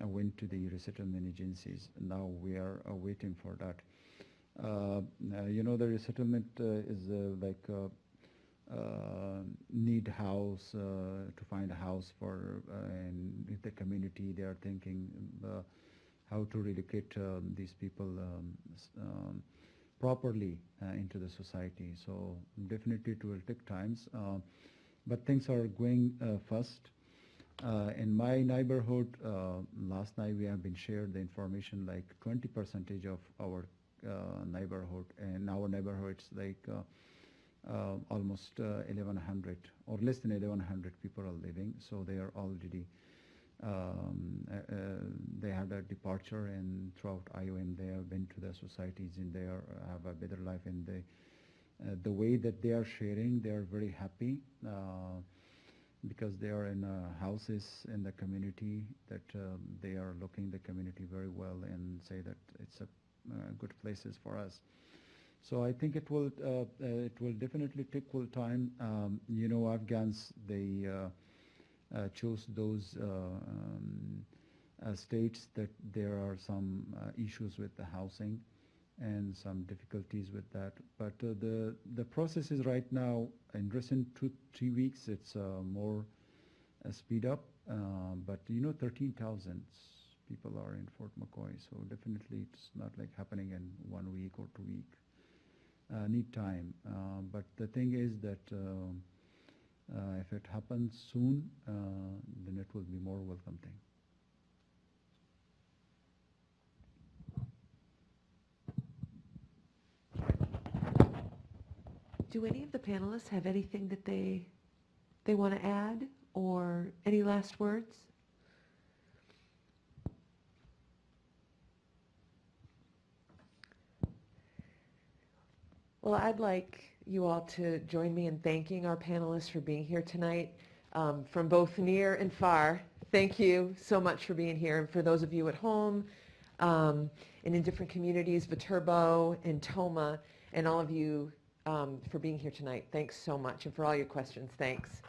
[SPEAKER 6] went to the resettlement agencies. Now we are waiting for that. The resettlement is need house to find a house for and in the community. They are thinking how to relocate these people properly into the society. So definitely it will take times, but things are going fast. In my neighborhood, last night we have been shared the information like 20% of our neighborhood, and our neighborhood it's like almost 1,100 or less than 1,100 people are living. So they are already they had a departure, and throughout IOM they have been to the societies and they have a better life. And the way that they are sharing, they are very happy. Because they are in houses in the community that they are looking the community very well and say that it's a good places for us. So I think it will definitely take full time. Afghans, they chose those states that there are some issues with the housing and some difficulties with that. But the process is right now, in recent 2-3 weeks, it's more speed up. But 13,000 people are in Fort McCoy, so definitely it's not like happening in 1 week or 2 weeks. Need time. But the thing is that if it happens soon, then it will be more welcome thing.
[SPEAKER 2] Do any of the panelists have anything that they want to add, or any last words? Well, I'd like you all to join me in thanking our panelists for being here tonight, from both near and far. Thank you so much for being here. And for those of you at home and in different communities, Viterbo and Toma, and all of you for being here tonight, thanks so much. And for all your questions, thanks.